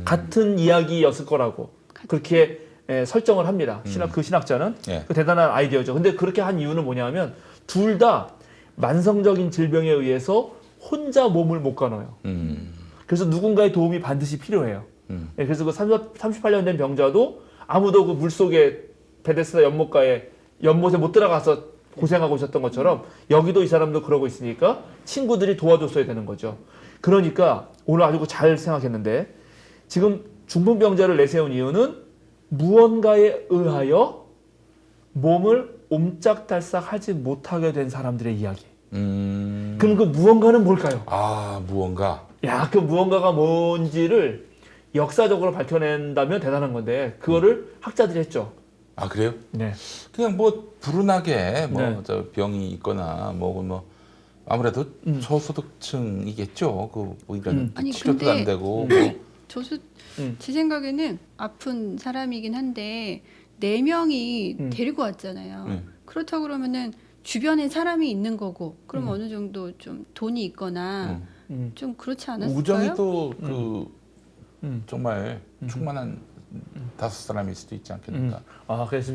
같은 이야기였을 거라고 그렇게 설정을 합니다. 그 신학자는. 예. 그 대단한 아이디어죠. 근데 그렇게 한 이유는 뭐냐면 둘 다 만성적인 질병에 의해서 혼자 몸을 못 가눠요. 그래서 누군가의 도움이 반드시 필요해요. 예, 그래서 그 38년 된 병자도 아무도 그 물속에 베데스다 연못에 못 들어가서 고생하고 있었던 것처럼 여기도 이 사람도 그러고 있으니까 친구들이 도와줬어야 되는 거죠. 그러니까 오늘 아주 잘 생각했는데 지금 중풍병자를 내세운 이유는 무언가에 의하여 몸을 옴짝달싹하지 못하게 된 사람들의 이야기. 그럼 그 무언가는 뭘까요? 아, 무언가. 야, 그 무언가가 뭔지를 역사적으로 밝혀낸다면 대단한 건데 그거를 학자들이 했죠. 아, 그래요? 네. 그냥 뭐 불운하게 뭐 네. 저 병이 있거나 뭐 아무래도 저소득층이겠죠. 그 뭐 이런 아니, 치료도 근데 안 되고 뭐. 제 생각에는 아픈 사람이긴 한데 4명이 데리고 왔잖아요. 그렇다고 그러면은 주변에 사람이 있는 거고, 그럼 어느 정도 좀 돈이 있거나 좀 그렇지 않았을까요? 우정이도 정말 충만한 5사람일 수도 있지 않겠는가. 아, 그래서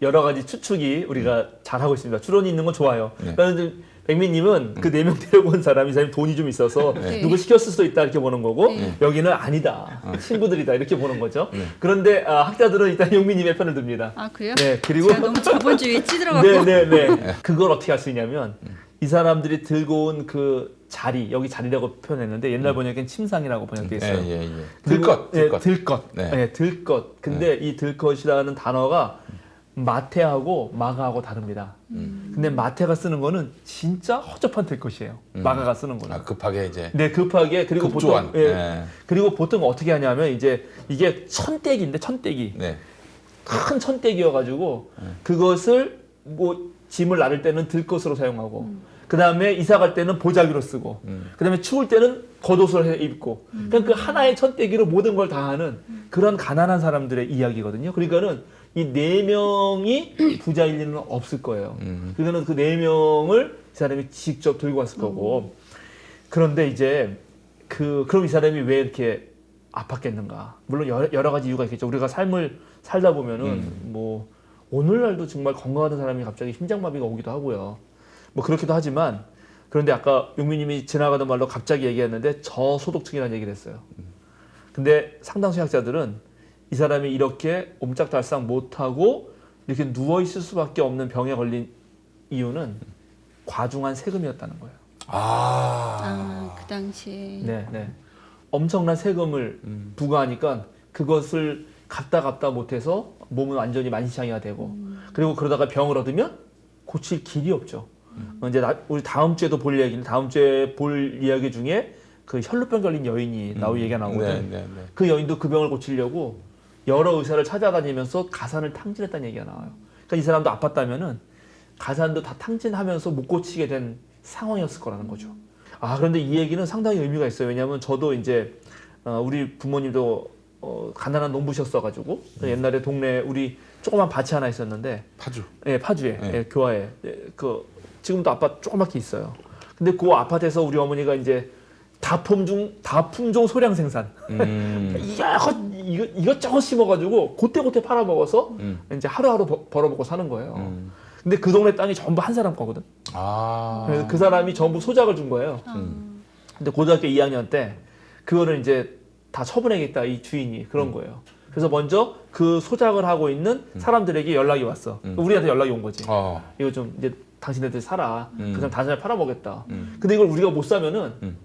여러 가지 추측이 우리가 잘하고 있습니다. 추론이 있는 건 좋아요. 네. 그러니까 백민님은 그 4명 데려온 사람이 이 사람이 돈이 좀 있어서 네. 누구 시켰을 수도 있다 이렇게 보는 거고 네. 여기는 아니다. 친구들이다 이렇게 보는 거죠. 그런데 학자들은 일단 용민님의 편을 듭니다. 아, 그래요? 네, 그리고 제가 너무 자본주의에 찌들어갖고. 네. 그걸 어떻게 할 수 있냐면 이 사람들이 들고 온 그 자리, 여기 자리라고 표현했는데 옛날 번역엔 침상이라고 번역돼 있어요. 예. 그리고, 들것. 들것. 네. 네, 들것. 근데 이 들것이라는 단어가 마태하고 마가하고 다릅니다. 근데 마태가 쓰는 거는 진짜 허접한 들것이에요. 마가가 쓰는 거는. 아, 급하게 이제 네, 급하게 그리고 급조한. 보통 네. 그리고 보통 어떻게 하냐면 이제 이게 천대기인데 천대기 네. 큰 천대기여가지고 그것을 뭐 짐을 나를 때는 들것으로 사용하고 그 다음에 이사 갈 때는 보자기로 쓰고 그 다음에 추울 때는 겉옷을 입고 그냥 그 하나의 천대기로 모든 걸 다 하는 그런 가난한 사람들의 이야기거든요. 그러니까는 이 4명이 부자일 리는 없을 거예요. 그러니까는 그 4명을 이 사람이 직접 들고 왔을 거고 그런데 이제 그럼 이 사람이 왜 이렇게 아팠겠는가? 물론 여러 가지 이유가 있겠죠. 우리가 삶을 살다 보면은 뭐 오늘날도 정말 건강하던 사람이 갑자기 심장마비가 오기도 하고요. 뭐 그렇기도 하지만 그런데 아까 용민님이 지나가던 말로 갑자기 얘기했는데 저소득층이라는 얘기를 했어요. 근데 상당수 학자들은 이 사람이 이렇게 옴짝달싹 못하고 이렇게 누워있을 수밖에 없는 병에 걸린 이유는 과중한 세금이었다는 거예요. 그 당시에. 네. 엄청난 세금을 부과하니까 그것을 갚다 못해서 몸은 완전히 만신창이가 되고 그리고 그러다가 병을 얻으면 고칠 길이 없죠. 이제 우리 다음 주에도 볼 얘기는 다음 주에 볼 이야기 중에 그 혈루병 걸린 여인이 얘기가 나오거든. 네. 그 여인도 그 병을 고치려고 여러 의사를 찾아다니면서 가산을 탕진했다는 얘기가 나와요. 그러니까 이 사람도 아팠다면은 가산도 다 탕진하면서 못 고치게 된 상황이었을 거라는 거죠. 그런데 이 얘기는 상당히 의미가 있어요. 왜냐하면 저도 이제 우리 부모님도 가난한 농부셨어가지고 옛날에 동네 우리 조그만 밭이 하나 있었는데 파주. 예, 파주에 네. 예, 교화에 그 지금도 아파트 조그맣게 있어요. 근데 그 아파트에서 우리 어머니가 이제 다품종 소량 생산 이것저것 심어가지고 그때 팔아 먹어서 이제 하루하루 벌어먹고 사는 거예요. 근데 그 동네 땅이 전부 한 사람 거거든. 그래서 그 사람이 전부 소작을 준 거예요. 근데 고등학교 2학년 때 그거를 이제 다 처분해야겠다 이 주인이 그런 거예요. 그래서 먼저 그 소작을 하고 있는 사람들에게 연락이 왔어. 우리한테 연락이 온 거지. 이거 좀 이제 당신네들 사라. 그 사람 다른 사람 팔아먹겠다. 근데 이걸 우리가 못 사면은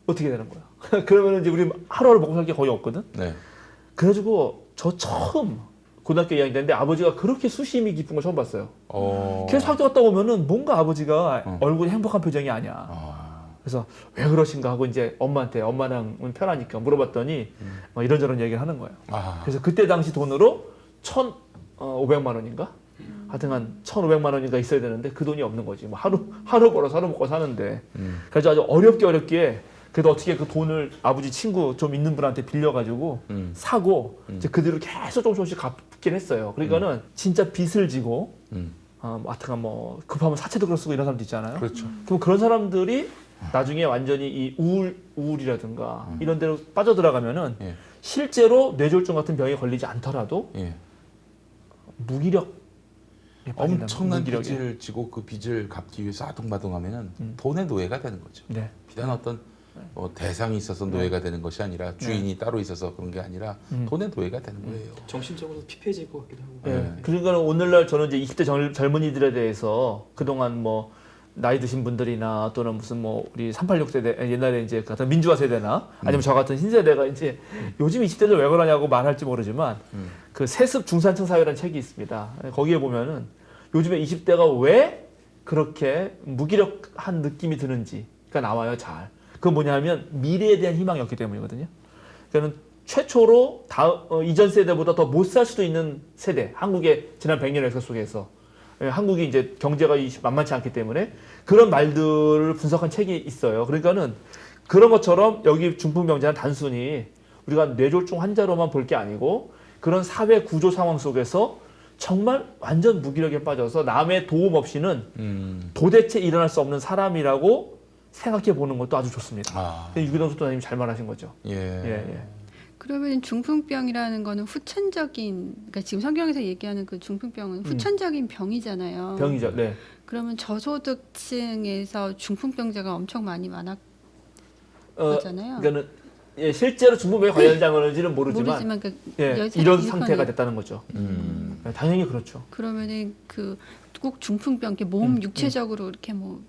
어떻게 되는 거야? 그러면 이제 우리 하루하루 먹고 살 게 거의 없거든. 네. 그래가지고 저 처음 고등학교 2학년 때인데 아버지가 그렇게 수심이 깊은 걸 처음 봤어요. 계속 학교 갔다 오면은 뭔가 아버지가 얼굴이 행복한 표정이 아니야. 그래서 왜 그러신가 하고 이제 엄마랑은 편하니까 물어봤더니 이런저런 얘기를 하는 거예요. 그래서 그때 당시 돈으로 1,500만 원인가? 하여튼 한 1,500만 원인가 있어야 되는데 그 돈이 없는 거지. 뭐 하루 벌어서 하루 먹고 사는데. 그래서 아주 어렵게 그래도 어떻게 그 돈을 아버지 친구 좀 있는 분한테 빌려가지고 사고 이제 그대로 계속 조금씩 갚긴 했어요. 그러니까는 진짜 빚을 지고 하여튼 뭐 급하면 사채도 그걸 쓰고 이런 사람도 있잖아요. 그렇죠. 그럼 그런 사람들이 나중에 완전히 이 우울이라든가 이런 데로 빠져들어가면은 실제로 뇌졸중 같은 병에 걸리지 않더라도 무기력 엄청난 빚을 지고 그 빚을 갚기 위해서 아둥바둥하면은 돈의 노예가 되는 거죠. 네. 비단 어떤 대상이 있어서 노예가 되는 것이 아니라 주인이 따로 있어서 그런 게 아니라 돈의 노예가 되는 거예요. 정신적으로 피폐해질 것 같기도 하고. 네. 그러니까 오늘날 저는 이제 20대 젊은이들에 대해서 그동안 뭐 나이 드신 분들이나 또는 무슨 뭐 우리 386 세대 옛날에 이제 같은 민주화 세대나 아니면 저 같은 신세대가 이제 요즘 20대들 왜 그러냐고 말할지 모르지만 그 세습 중산층 사회라는 책이 있습니다. 거기에 보면은 요즘에 20대가 왜 그렇게 무기력한 느낌이 드는지가 나와요. 잘. 그건 뭐냐면 미래에 대한 희망이 없기 때문이거든요. 그러니까 최초로 이전 세대보다 더 못 살 수도 있는 세대, 한국의 지난 100년의 역사 속에서 한국이 이제 경제가 만만치 않기 때문에 그런 말들을 분석한 책이 있어요. 그러니까는 그런 것처럼 여기 중풍병자는 단순히 우리가 뇌졸중 환자로만 볼 게 아니고 그런 사회 구조 상황 속에서 정말 완전 무기력에 빠져서 남의 도움 없이는 도대체 일어날 수 없는 사람이라고 생각해 보는 것도 아주 좋습니다. 유기동 소도사님이 잘 말하신 거죠. 예. 그러면 중풍병이라는 거는 후천적인, 그러니까 지금 성경에서 얘기하는 그 중풍병은 후천적인 병이잖아요. 병이죠. 네. 그러면 저소득층에서 중풍병자가 엄청 많이 많았잖아요. 그러니까는 실제로 중풍병에 걸렸는지는 모르지만 이런 상태가 됐다는 거죠. 당연히 그렇죠. 그러면은 그 꼭 중풍병, 몸 육체적으로 이렇게 뭐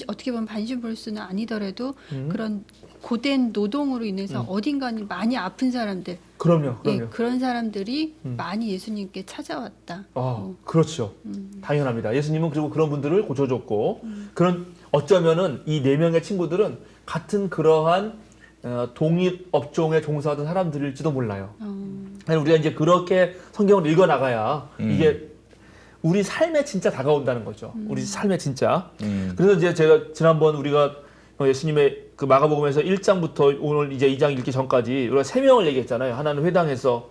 어떻게 보면 반신불수는 아니더라도 그런 고된 노동으로 인해서 어딘가는 많이 아픈 사람들, 그럼요. 예, 그런 사람들이 음. 많이 예수님께 찾아왔다. 그렇죠. 당연합니다. 예수님은 그리고 그런 분들을 고쳐줬고 그런 어쩌면은 이 네 명의 친구들은 같은 그러한 동일 업종에 종사하던 사람들일지도 몰라요. 아니, 우리가 이제 그렇게 성경을 읽어 나가야 이게 우리 삶에 진짜 다가온다는 거죠. 우리 삶에 진짜. 그래서 이제 제가 지난번 우리가 예수님의 그 마가복음에서 1장부터 오늘 이제 2장 읽기 전까지 우리가 3명을 얘기했잖아요. 하나는 회당에서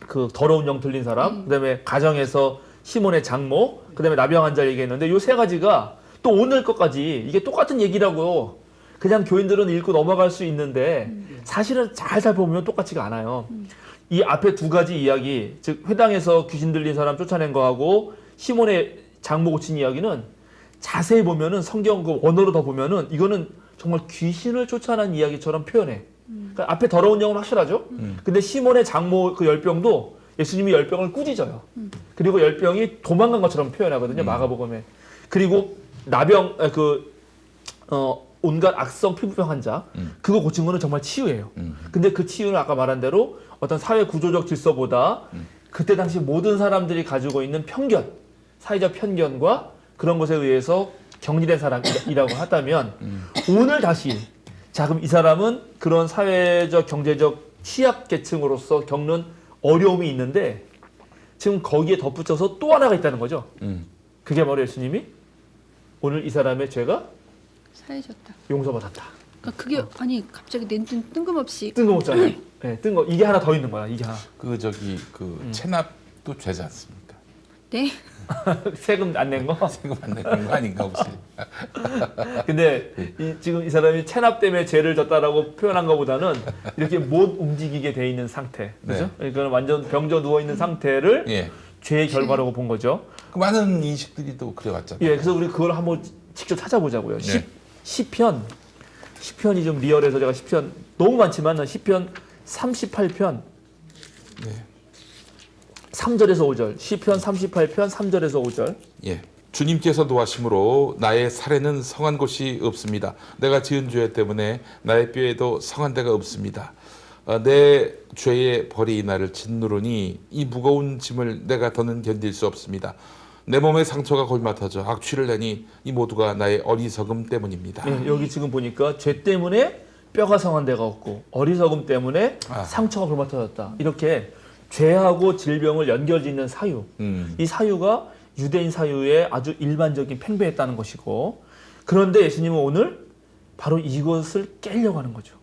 그 더러운 영 들린 사람, 그다음에 가정에서 시몬의 장모, 그다음에 나병 환자 얘기했는데 요 세 가지가 또 오늘 것까지 이게 똑같은 얘기라고 그냥 교인들은 읽고 넘어갈 수 있는데 사실은 잘 살펴보면 똑같지가 않아요. 이 앞에 두 가지 이야기, 즉 회당에서 귀신 들린 사람 쫓아낸 거하고 시몬의 장모 고친 이야기는 자세히 보면은 성경 그 원어로 더 보면은 이거는 정말 귀신을 쫓아낸 이야기처럼 표현해. 그러니까 앞에 더러운 영은 확실하죠. 근데 시몬의 장모 그 열병도 예수님이 열병을 꾸짖어요. 그리고 열병이 도망간 것처럼 표현하거든요. 마가복음에. 그리고 나병 온갖 악성 피부병 환자 그거 고친 거는 정말 치유예요. 근데 그 치유는 아까 말한 대로 어떤 사회 구조적 질서보다 그때 당시 모든 사람들이 가지고 있는 편견, 사회적 편견과 그런 것에 의해서 격리된 사람이라고 하다면 오늘 다시 자 그럼 이 사람은 그런 사회적 경제적 취약계층으로서 겪는 어려움이 있는데 지금 거기에 덧붙여서 또 하나가 있다는 거죠. 그게 바로 예수님이 오늘 이 사람의 죄가 사해졌다. 용서받았다. 그러니까 그게 아니 갑자기 뜬금없이 뜬금없잖아요. 네, 이게 하나 더 있는 거야. 이게 하나. 그 저기 그 체납도 죄지 않습니까? 네. 세금 안 낸 거? 세금 안 내는 거 아닌가 혹시? 근데 지금 이 사람이 체납 때문에 죄를 졌다라고 표현한 것보다는 이렇게 못 움직이게 돼 있는 상태, 그죠? 그러니까 완전 병져 누워 있는 상태를 예. 죄의 결과라고 본 거죠. 그 많은 인식들이 또 그래왔잖아요. 예, 그래서 우리 그걸 한번 직접 찾아보자고요. 네. 시편이 좀 리얼해서 제가 시편 너무 많지만 시편 38편 네. 3절에서 5절, 시편 38편 3절에서 5절. 예. 주님께서 노하심으로 나의 살에는 성한 곳이 없습니다. 내가 지은 죄 때문에 나의 뼈에도 성한 데가 없습니다. 내 죄의 벌이 나를 짓누르니 이 무거운 짐을 내가 더는 견딜 수 없습니다. 내 몸에 상처가 골마터져 악취를 내니 이 모두가 나의 어리석음 때문입니다. 예, 여기 지금 보니까 죄 때문에 뼈가 성한 데가 없고 어리석음 때문에 상처가 골마터졌다. 이렇게 죄하고 질병을 연결짓는 사유. 이 사유가 유대인 사유의 아주 일반적인 팽배했다는 것이고 그런데 예수님은 오늘 바로 이것을 깨려고 하는 거죠.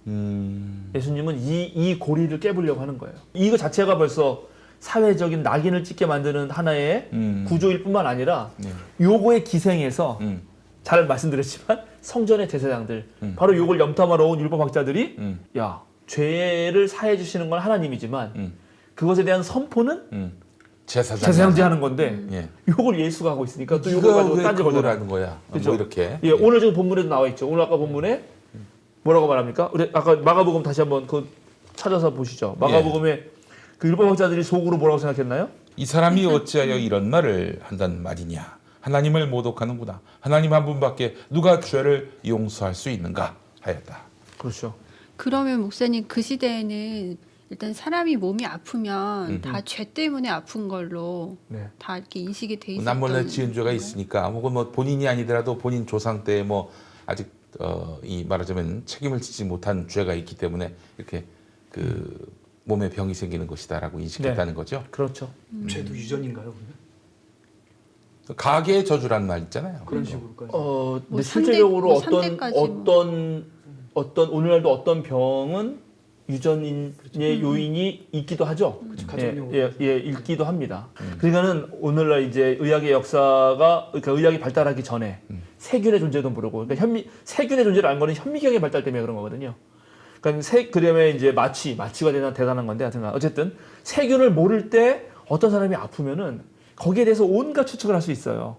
예수님은 이 고리를 깨보려고 하는 거예요. 이거 자체가 벌써 사회적인 낙인을 찍게 만드는 하나의 구조일 뿐만 아니라 요거에 기생해서 잘 말씀드렸지만 성전의 제사장들 바로 요걸 염탐하러 온 율법학자들이 야 죄를 사해 주시는 건 하나님이지만 그것에 대한 선포는 제사장이 하는 건데 예. 요걸 예수가 하고 있으니까 또 요걸 가지고 딴지 걸더라는 거야. 그렇죠? 뭐 이렇게. 예, 오늘 지금 본문에도 나와 있죠. 오늘 아까 본문에 뭐라고 말합니까? 우리 아까 마가복음 다시 한번 그 찾아서 보시죠. 마가복음에 그 율법학자들이 속으로 뭐라고 생각했나요? 이 사람이 어찌하여 이런 말을 한단 말이냐. 하나님을 모독하는구나. 하나님 한 분밖에 누가 죄를 용서할 수 있는가 하였다. 그렇죠. 그러면 목사님 그 시대에는 일단 사람이 몸이 아프면 다 죄 때문에 아픈 걸로 다 이렇게 인식이 돼 있었던 남몰래 지은 죄가 있으니까 혹은 뭐 본인이 아니더라도 본인 조상 때 뭐 아직 이 말하자면 책임을 지지 못한 죄가 있기 때문에 이렇게 그 몸에 병이 생기는 것이다라고 인식했다는 거죠. 그렇죠. 죄도 유전인가요? 그러면? 가계의 저주라는 말 있잖아요. 그런 식으로까지. 근데 뭐 실제적으로 삼대- 뭐 삼대까지 어떤 오늘날도 어떤 병은 유전인의 요인이 있기도 하죠. 가족용으로. 있기도 합니다. 그러니까는 오늘날 이제 의학의 역사가 그러니까 의학이 발달하기 전에 세균의 존재도 모르고 그러니까 세균의 존재를 안 거는 현미경의 발달 때문에 그런 거거든요. 그러니까 그다음에 이제 마취가 대단한 건데 하여튼 어쨌든 세균을 모를 때 어떤 사람이 아프면은 거기에 대해서 온갖 추측을 할 수 있어요.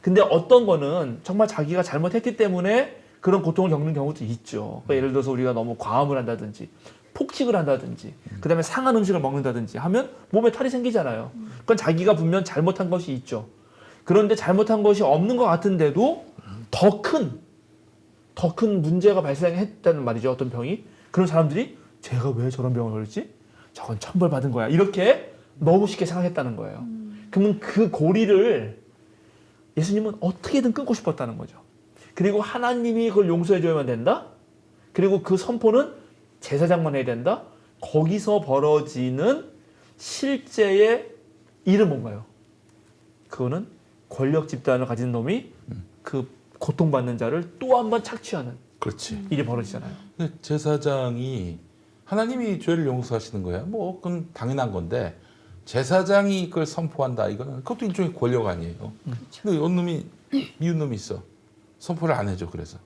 근데 어떤 거는 정말 자기가 잘못했기 때문에 그런 고통을 겪는 경우도 있죠. 그러니까 예를 들어서 우리가 너무 과음을 한다든지 폭식을 한다든지 그다음에 상한 음식을 먹는다든지 하면 몸에 탈이 생기잖아요. 그건 자기가 분명 잘못한 것이 있죠. 그런데 잘못한 것이 없는 것 같은데도 더 큰 더 큰 문제가 발생했다는 말이죠. 어떤 병이. 그런 사람들이 제가 왜 저런 병을 걸렸지? 저건 천벌 받은 거야. 이렇게 너무 쉽게 생각했다는 거예요. 그러면 그 고리를 예수님은 어떻게든 끊고 싶었다는 거죠. 그리고 하나님이 그걸 용서해줘야만 된다? 그리고 그 선포는 제사장만 해야 된다? 거기서 벌어지는 실제의 일은 뭔가요? 그거는 권력 집단을 가진 놈이 그 고통받는 자를 또 한 번 착취하는 그렇지. 일이 벌어지잖아요. 제사장이 하나님이 죄를 용서하시는 거야. 뭐 그건 당연한 건데 제사장이 그걸 선포한다. 이거는 그것도 일종의 권력 아니에요. 근데 어느 놈이 미운 놈이 있어. 선포를 안 해줘. 그래서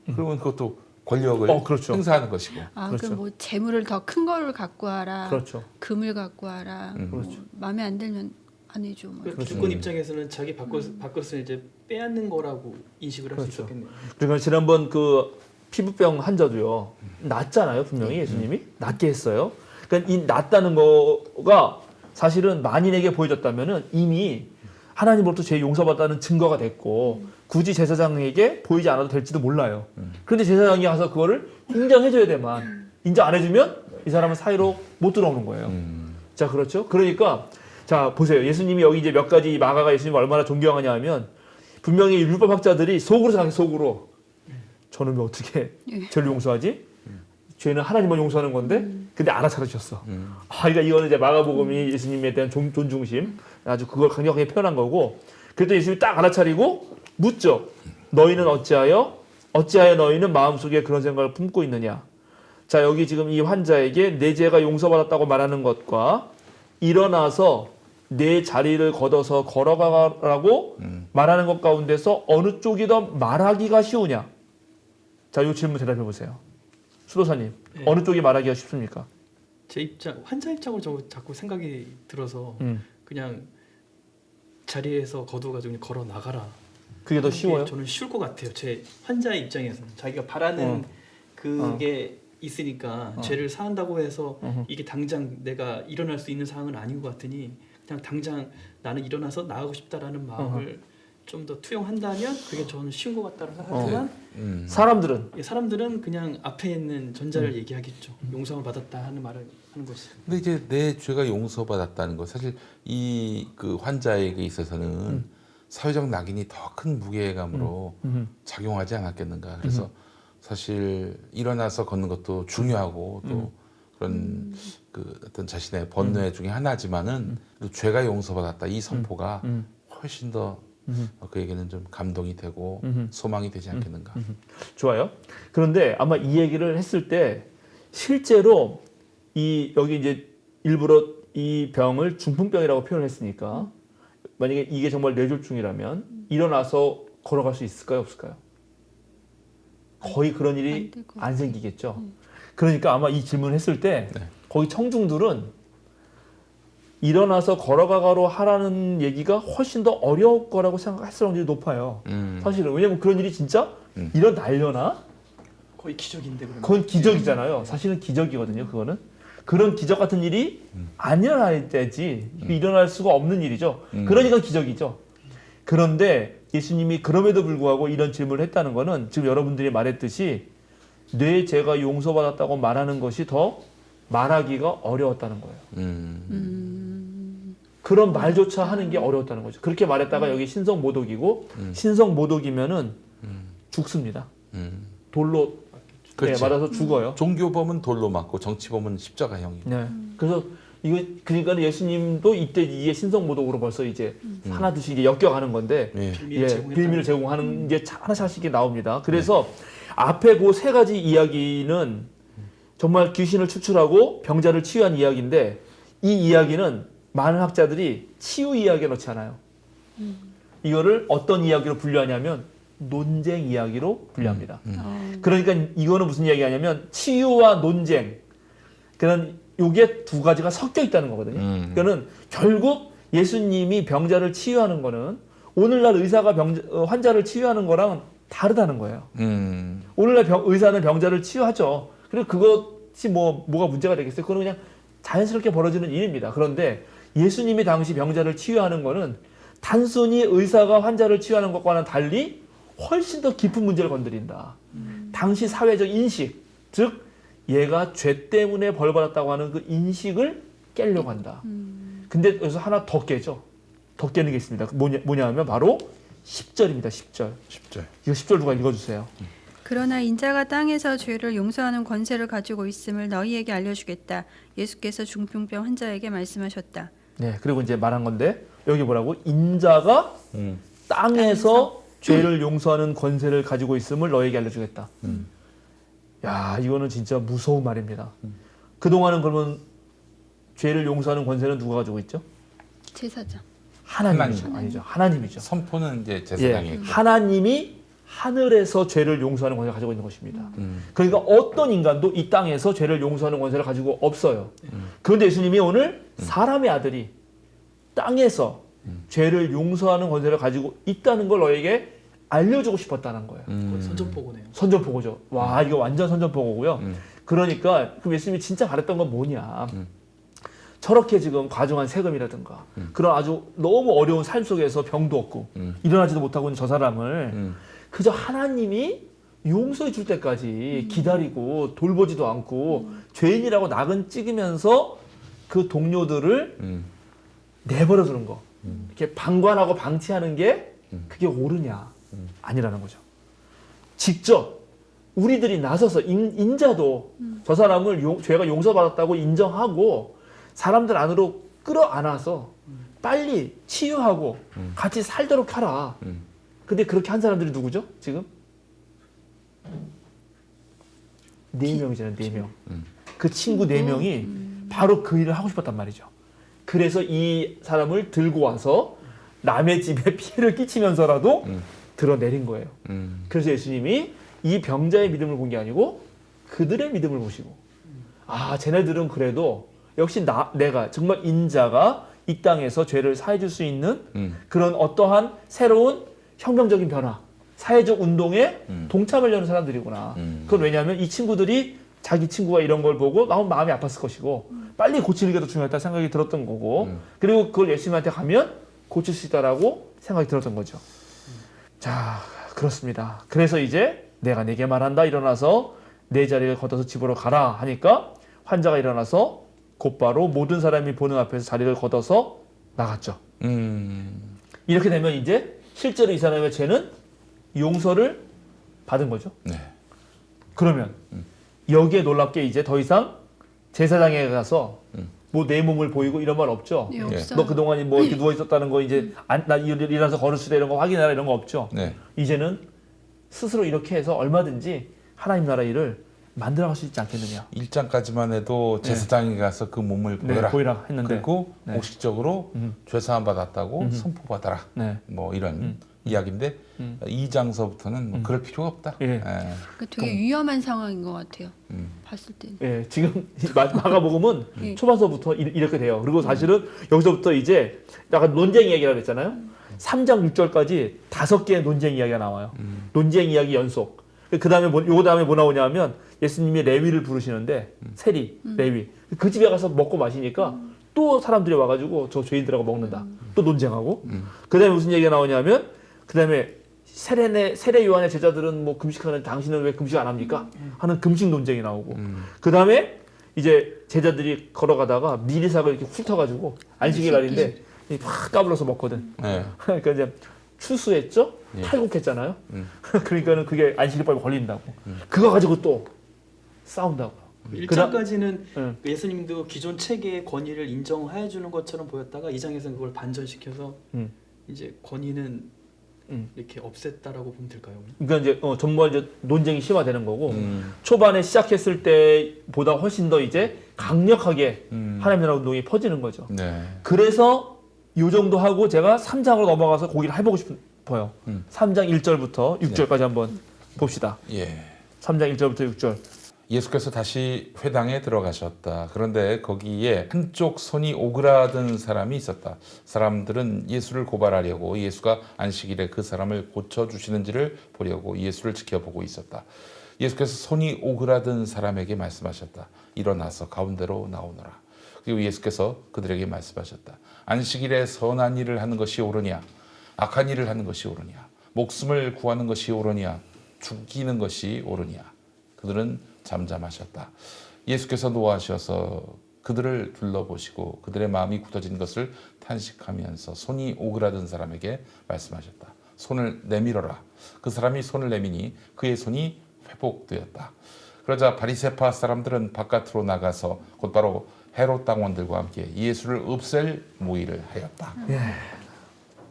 그러면 그것도 권력을 그렇죠. 행사하는 것이고. 그럼 뭐 재물을 더 큰 거를 갖고 와라. 그렇죠. 금을 갖고 와라. 뭐 그렇죠. 마음에 안 들면 안 해줘. 뭐. 그 주권 입장에서는 자기 밥것을 이제 빼앗는 거라고 인식을 할 수 그렇죠. 있었겠네요. 그러니까 지난번 그 피부병 환자도요. 낫잖아요. 분명히 예수님이 낫게 했어요. 그러니까 이 낫다는 거가 사실은 만인에게 보여졌다면은 이미 하나님으로부터 죄 용서받았다는 증거가 됐고 굳이 제사장에게 보이지 않아도 될지도 몰라요. 그런데 제사장이 가서 그거를 인정해줘야 되만 인정 안 해주면 이 사람은 사이로 못 들어오는 거예요. 자, 그렇죠. 그러니까 자 보세요. 예수님이 여기 이제 몇 가지 마가가 예수님을 얼마나 존경하냐 하면 분명히 율법학자들이 속으로 생각해 속으로 저는 왜 어떻게 죄를 용서하지? 죄는 하나님만 용서하는 건데 근데 알아차려주셨어. 그러니까 이거는 이제 마가복음이 예수님에 대한 존중심 아주 그걸 강력하게 표현한 거고 그래도 예수님이 딱 알아차리고 묻죠. 너희는 어찌하여 너희는 마음속에 그런 생각을 품고 있느냐. 자 여기 지금 이 환자에게 내 죄가 용서받았다고 말하는 것과 일어나서 내 자리를 걷어서 걸어가라고 말하는 것 가운데서 어느 쪽이 더 말하기가 쉬우냐. 자 이 질문 대답해 보세요. 수도사님 네. 어느 쪽이 말하기가 쉽습니까? 제 입장, 환자 입장으로 자꾸 생각이 들어서 그냥 자리에서 거두어가지고 그냥 걸어 나가라. 그게 더 쉬워요? 저는 쉬울 것 같아요. 제 환자의 입장에서는 자기가 바라는 그게 있으니까 죄를 사한다고 해서 이게 당장 내가 일어날 수 있는 상황은 아닌 것 같으니 그냥 당장 나는 일어나서 나가고 싶다라는 마음을 좀 더 투영한다면 그게 저는 쉬운 것 같다고 생각하지만 사람들은 그냥 앞에 있는 전자를 얘기하겠죠. 용서를 받았다 하는 말을 하는 것이. 근데 이제 내 죄가 용서받았다는 거 사실 이 그 환자에게 있어서는 사회적 낙인이 더 큰 무게감으로 작용하지 않았겠는가. 그래서 사실 일어나서 걷는 것도 중요하고 또 그런 그 어떤 자신의 번뇌 중에 하나지만은 죄가 용서받았다 이 선포가 훨씬 더 그에게는 좀 감동이 되고 소망이 되지 않겠는가. 좋아요. 그런데 아마 이 얘기를 했을 때 실제로 이 여기 이제 일부러 이 병을 중풍병이라고 표현했으니까 만약에 이게 정말 뇌졸중이라면 일어나서 걸어갈 수 있을까요, 없을까요? 거의 그런 일이 안 생기겠죠. 그러니까 아마 이 질문을 했을 때 거기 청중들은 일어나서 걸어가가로 하라는 얘기가 훨씬 더 어려울 거라고 생각했을 확률이 높아요. 사실은 왜냐면 그런 일이 진짜 일어나려나? 거의 기적인데 그러면. 그건 기적이잖아요. 사실은 기적이거든요. 그거는 그런 기적 같은 일이 안 일어날 때지 일어날 수가 없는 일이죠. 그러니까 기적이죠. 그런데 예수님이 그럼에도 불구하고 이런 질문을 했다는 거는 지금 여러분들이 말했듯이 내 죄가 용서받았다고 말하는 것이 더 말하기가 어려웠다는 거예요. 그런 말조차 하는 게 어려웠다는 거죠. 그렇게 말했다가 여기 신성모독이고 신성모독이면은 죽습니다. 돌로 그렇죠. 맞아서 죽어요. 종교범은 돌로 맞고 정치범은 십자가형이에요. 네. 그래서 이거 그러니까 예수님도 이때 이게 신성모독으로 벌써 이제 하나둘씩 이제 엮여가는 건데 빌미를 제공하는 게 하나씩 나옵니다. 그래서 앞에 그 세 가지 이야기는 정말 귀신을 추출하고 병자를 치유한 이야기인데 이 이야기는 많은 학자들이 치유 이야기에 넣지 않아요. 이거를 어떤 이야기로 분류하냐면 논쟁 이야기로 분류합니다. 그러니까 이거는 무슨 이야기하냐면 치유와 논쟁 그런 요게 두 가지가 섞여 있다는 거거든요. 그러니까는 결국 예수님이 병자를 치유하는 거는 오늘날 의사가 환자를 치유하는 거랑 다르다는 거예요. 오늘날 의사는 병자를 치유하죠. 그리고 그것이 뭐가 문제가 되겠어요? 그건 그냥 자연스럽게 벌어지는 일입니다. 그런데 예수님이 당시 병자를 치유하는 거는 단순히 의사가 환자를 치유하는 것과는 달리 훨씬 더 깊은 문제를 건드린다. 당시 사회적 인식, 즉 얘가 죄 때문에 벌 받았다고 하는 그 인식을 깨려고 한다. 근데 여기서 하나 더 깨죠. 더 깨는 게 있습니다. 뭐냐 하면 바로 10절입니다. 10절. 10절. 이거 10절 누가 읽어주세요. 그러나 인자가 땅에서 죄를 용서하는 권세를 가지고 있음을 너희에게 알려주겠다. 예수께서 중풍병 환자에게 말씀하셨다. 네, 그리고 이제 말한 건데 여기 뭐라고? 인자가 땅에서 죄를 용서하는 권세를 가지고 있음을 너에게 알려주겠다. 야, 이거는 진짜 무서운 말입니다. 그동안은 그러면 죄를 용서하는 권세는 누가 가지고 있죠? 제사장. 하나님이죠. 아니죠. 하나님이죠. 선포는 이제 제사장이 예, 있고. 하나님이 하늘에서 죄를 용서하는 권세를 가지고 있는 것입니다. 그러니까 어떤 인간도 이 땅에서 죄를 용서하는 권세를 가지고 없어요. 그런데 예수님이 오늘 사람의 아들이 땅에서 죄를 용서하는 권세를 가지고 있다는 걸 너에게 알려주고 싶었다는 거예요. 거의 선전포고네요. 선전포고죠. 와, 이거 완전 선전포고고요. 그러니까 그럼 예수님이 진짜 바랬던 건 뭐냐. 저렇게 지금 과중한 세금이라든가 그런 아주 너무 어려운 삶 속에서 병도 없고 일어나지도 못하고 있는 저 사람을 그저 하나님이 용서해 줄 때까지 기다리고 돌보지도 않고 죄인이라고 낙은 찍으면서 그 동료들을 내버려 두는 거. 이렇게 방관하고 방치하는 게 그게 옳으냐? 아니라는 거죠. 직접 우리들이 나서서 인자도 저 사람을 죄가 용서받았다고 인정하고 사람들 안으로 끌어안아서 빨리 치유하고 같이 살도록 하라. 근데 그렇게 한 사람들이 누구죠? 지금? 4명이잖아요. 4명. 그 친구 4명이 바로 그 일을 하고 싶었단 말이죠. 그래서 이 사람을 들고 와서 남의 집에 피해를 끼치면서라도 드러내린 거예요. 그래서 예수님이 이 병자의 믿음을 본 게 아니고 그들의 믿음을 보시고 아, 쟤네들은 그래도 역시 내가 정말 인자가 이 땅에서 죄를 사해줄 수 있는 그런 어떠한 새로운 혁명적인 변화, 사회적 운동에 동참하려는 사람들이구나. 그건 왜냐하면 이 친구들이 자기 친구가 이런 걸 보고 너무 마음이 아팠을 것이고 빨리 고치는 게 더 중요하다 생각이 들었던 거고 그리고 그걸 예수님한테 가면 고칠 수 있다라고 생각이 들었던 거죠. 자, 그렇습니다. 그래서 이제 내가 네게 말한다. 일어나서 내 자리를 걷어서 집으로 가라 하니까 환자가 일어나서 곧바로 모든 사람이 보는 앞에서 자리를 걷어서 나갔죠. 이렇게 되면 이제 실제로 이 사람의 죄는 용서를 받은 거죠. 네. 그러면 여기에 놀랍게 이제 더 이상 제사장에 가서 뭐 내 몸을 보이고 이런 말 없죠. 네, 없어요. 너 그동안 뭐 이렇게 누워 있었다는 거 이제 나 일어나서 걸을 수다 이런 거 확인해라 이런 거 없죠. 네. 이제는 스스로 이렇게 해서 얼마든지 하나님 나라 일을 만들어갈 수 있지 않겠느냐. 1장까지만 해도 제사장이 가서 그 몸을 보여라. 네, 보이라 했는데 그리고 네. 공식적으로 죄사함 받았다고 선포받아라. 네. 뭐 이런 이야기인데 2장서부터는 뭐 그럴 필요가 없다. 예. 그러니까 되게 위험한 상황인 것 같아요. 봤을 때는. 예, 지금 마가복음은 예. 초반서부터 이렇게 돼요. 그리고 사실은 여기서부터 이제 약간 논쟁 이야기라고 했잖아요. 3장 6절까지 5개의 논쟁 이야기가 나와요. 논쟁 이야기 연속. 그 다음에 요 다음에 뭐 나오냐면 예수님이 레위를 부르시는데 세리, 레위. 그 집에 가서 먹고 마시니까 또 사람들이 와가지고 저 죄인들하고 먹는다. 또 논쟁하고. 그 다음에 무슨 얘기가 나오냐면 그 다음에 세례 요한의 제자들은 뭐 금식하는 당신은 왜 금식 안 합니까? 하는 금식 논쟁이 나오고. 그 다음에 이제 제자들이 걸어가다가 미리삭을 이렇게 훑어가지고 안식일 날인데 확 까불어서 먹거든. 네. 그러니까 이제 추수했죠? 예. 탈곡했잖아요. 그러니까는 그게 안식일법에 걸린다고. 그거 가지고 또 싸운다고. 1장까지는 예수님도 기존 체계의 권위를 인정해 주는 것처럼 보였다가 2장에서는 그걸 반전시켜서 이제 권위는 이렇게 없앴다라고 보면 될까요? 그러니까 이제 전부 이제 논쟁이 심화되는 거고 초반에 시작했을 때보다 훨씬 더 이제 강력하게 하나님 나라 운동이 퍼지는 거죠. 네. 그래서 요 정도 하고 제가 3장으로 넘어가서 거기를 해보고 싶어요. 3장 1절부터 6절까지 한번 봅시다. 예. 3장 1절부터 6절. 예수께서 다시 회당에 들어가셨다. 그런데 거기에 한쪽 손이 오그라든 사람이 있었다. 사람들은 예수를 고발하려고 예수가 안식일에 그 사람을 고쳐주시는지를 보려고 예수를 지켜보고 있었다. 예수께서 손이 오그라든 사람에게 말씀하셨다. 일어나서 가운데로 나오너라. 그리고 예수께서 그들에게 말씀하셨다. 안식일에 선한 일을 하는 것이 옳으냐? 악한 일을 하는 것이 옳으냐? 목숨을 구하는 것이 옳으냐 죽이는 것이 옳으냐 그들은 잠잠하셨다. 예수께서 노하셔서 그들을 둘러보시고 그들의 마음이 굳어진 것을 탄식하면서 손이 오그라든 사람에게 말씀하셨다. 손을 내밀어라. 그 사람이 손을 내미니 그의 손이 회복되었다. 그러자 바리새파 사람들은 바깥으로 나가서 곧바로 헤롯 당원들과 함께 예수를 없앨 모의를 하였다.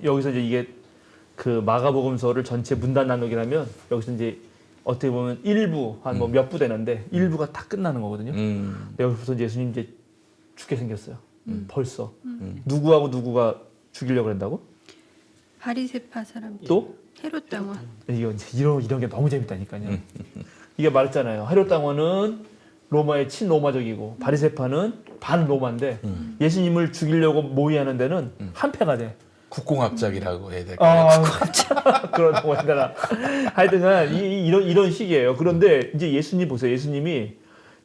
여기서 이제 이게 그 마가복음서를 전체 문단 나누기라면 여기서 이제 어떻게 보면 일부 한 뭐 몇 부 되는데 일부가 다 끝나는 거거든요. 여기서 이제 예수님 이제 죽게 생겼어요. 벌써 누구하고 누구가 죽이려고 한다고? 바리새파 사람 또 헤롯 당원. 이거 이제 이런 게 너무 재밌다니까요. 이게 말했잖아요. 헤롯 당원은 로마의 친로마적이고 바리새파는 반로마인데 예수님을 죽이려고 모의하는 데는 한패가 돼. 국공합작이라고 해야 될까요? 그렇다고 해야 되나. 하여튼간 이런 식이에요. 그런데 이제 예수님 보세요. 예수님이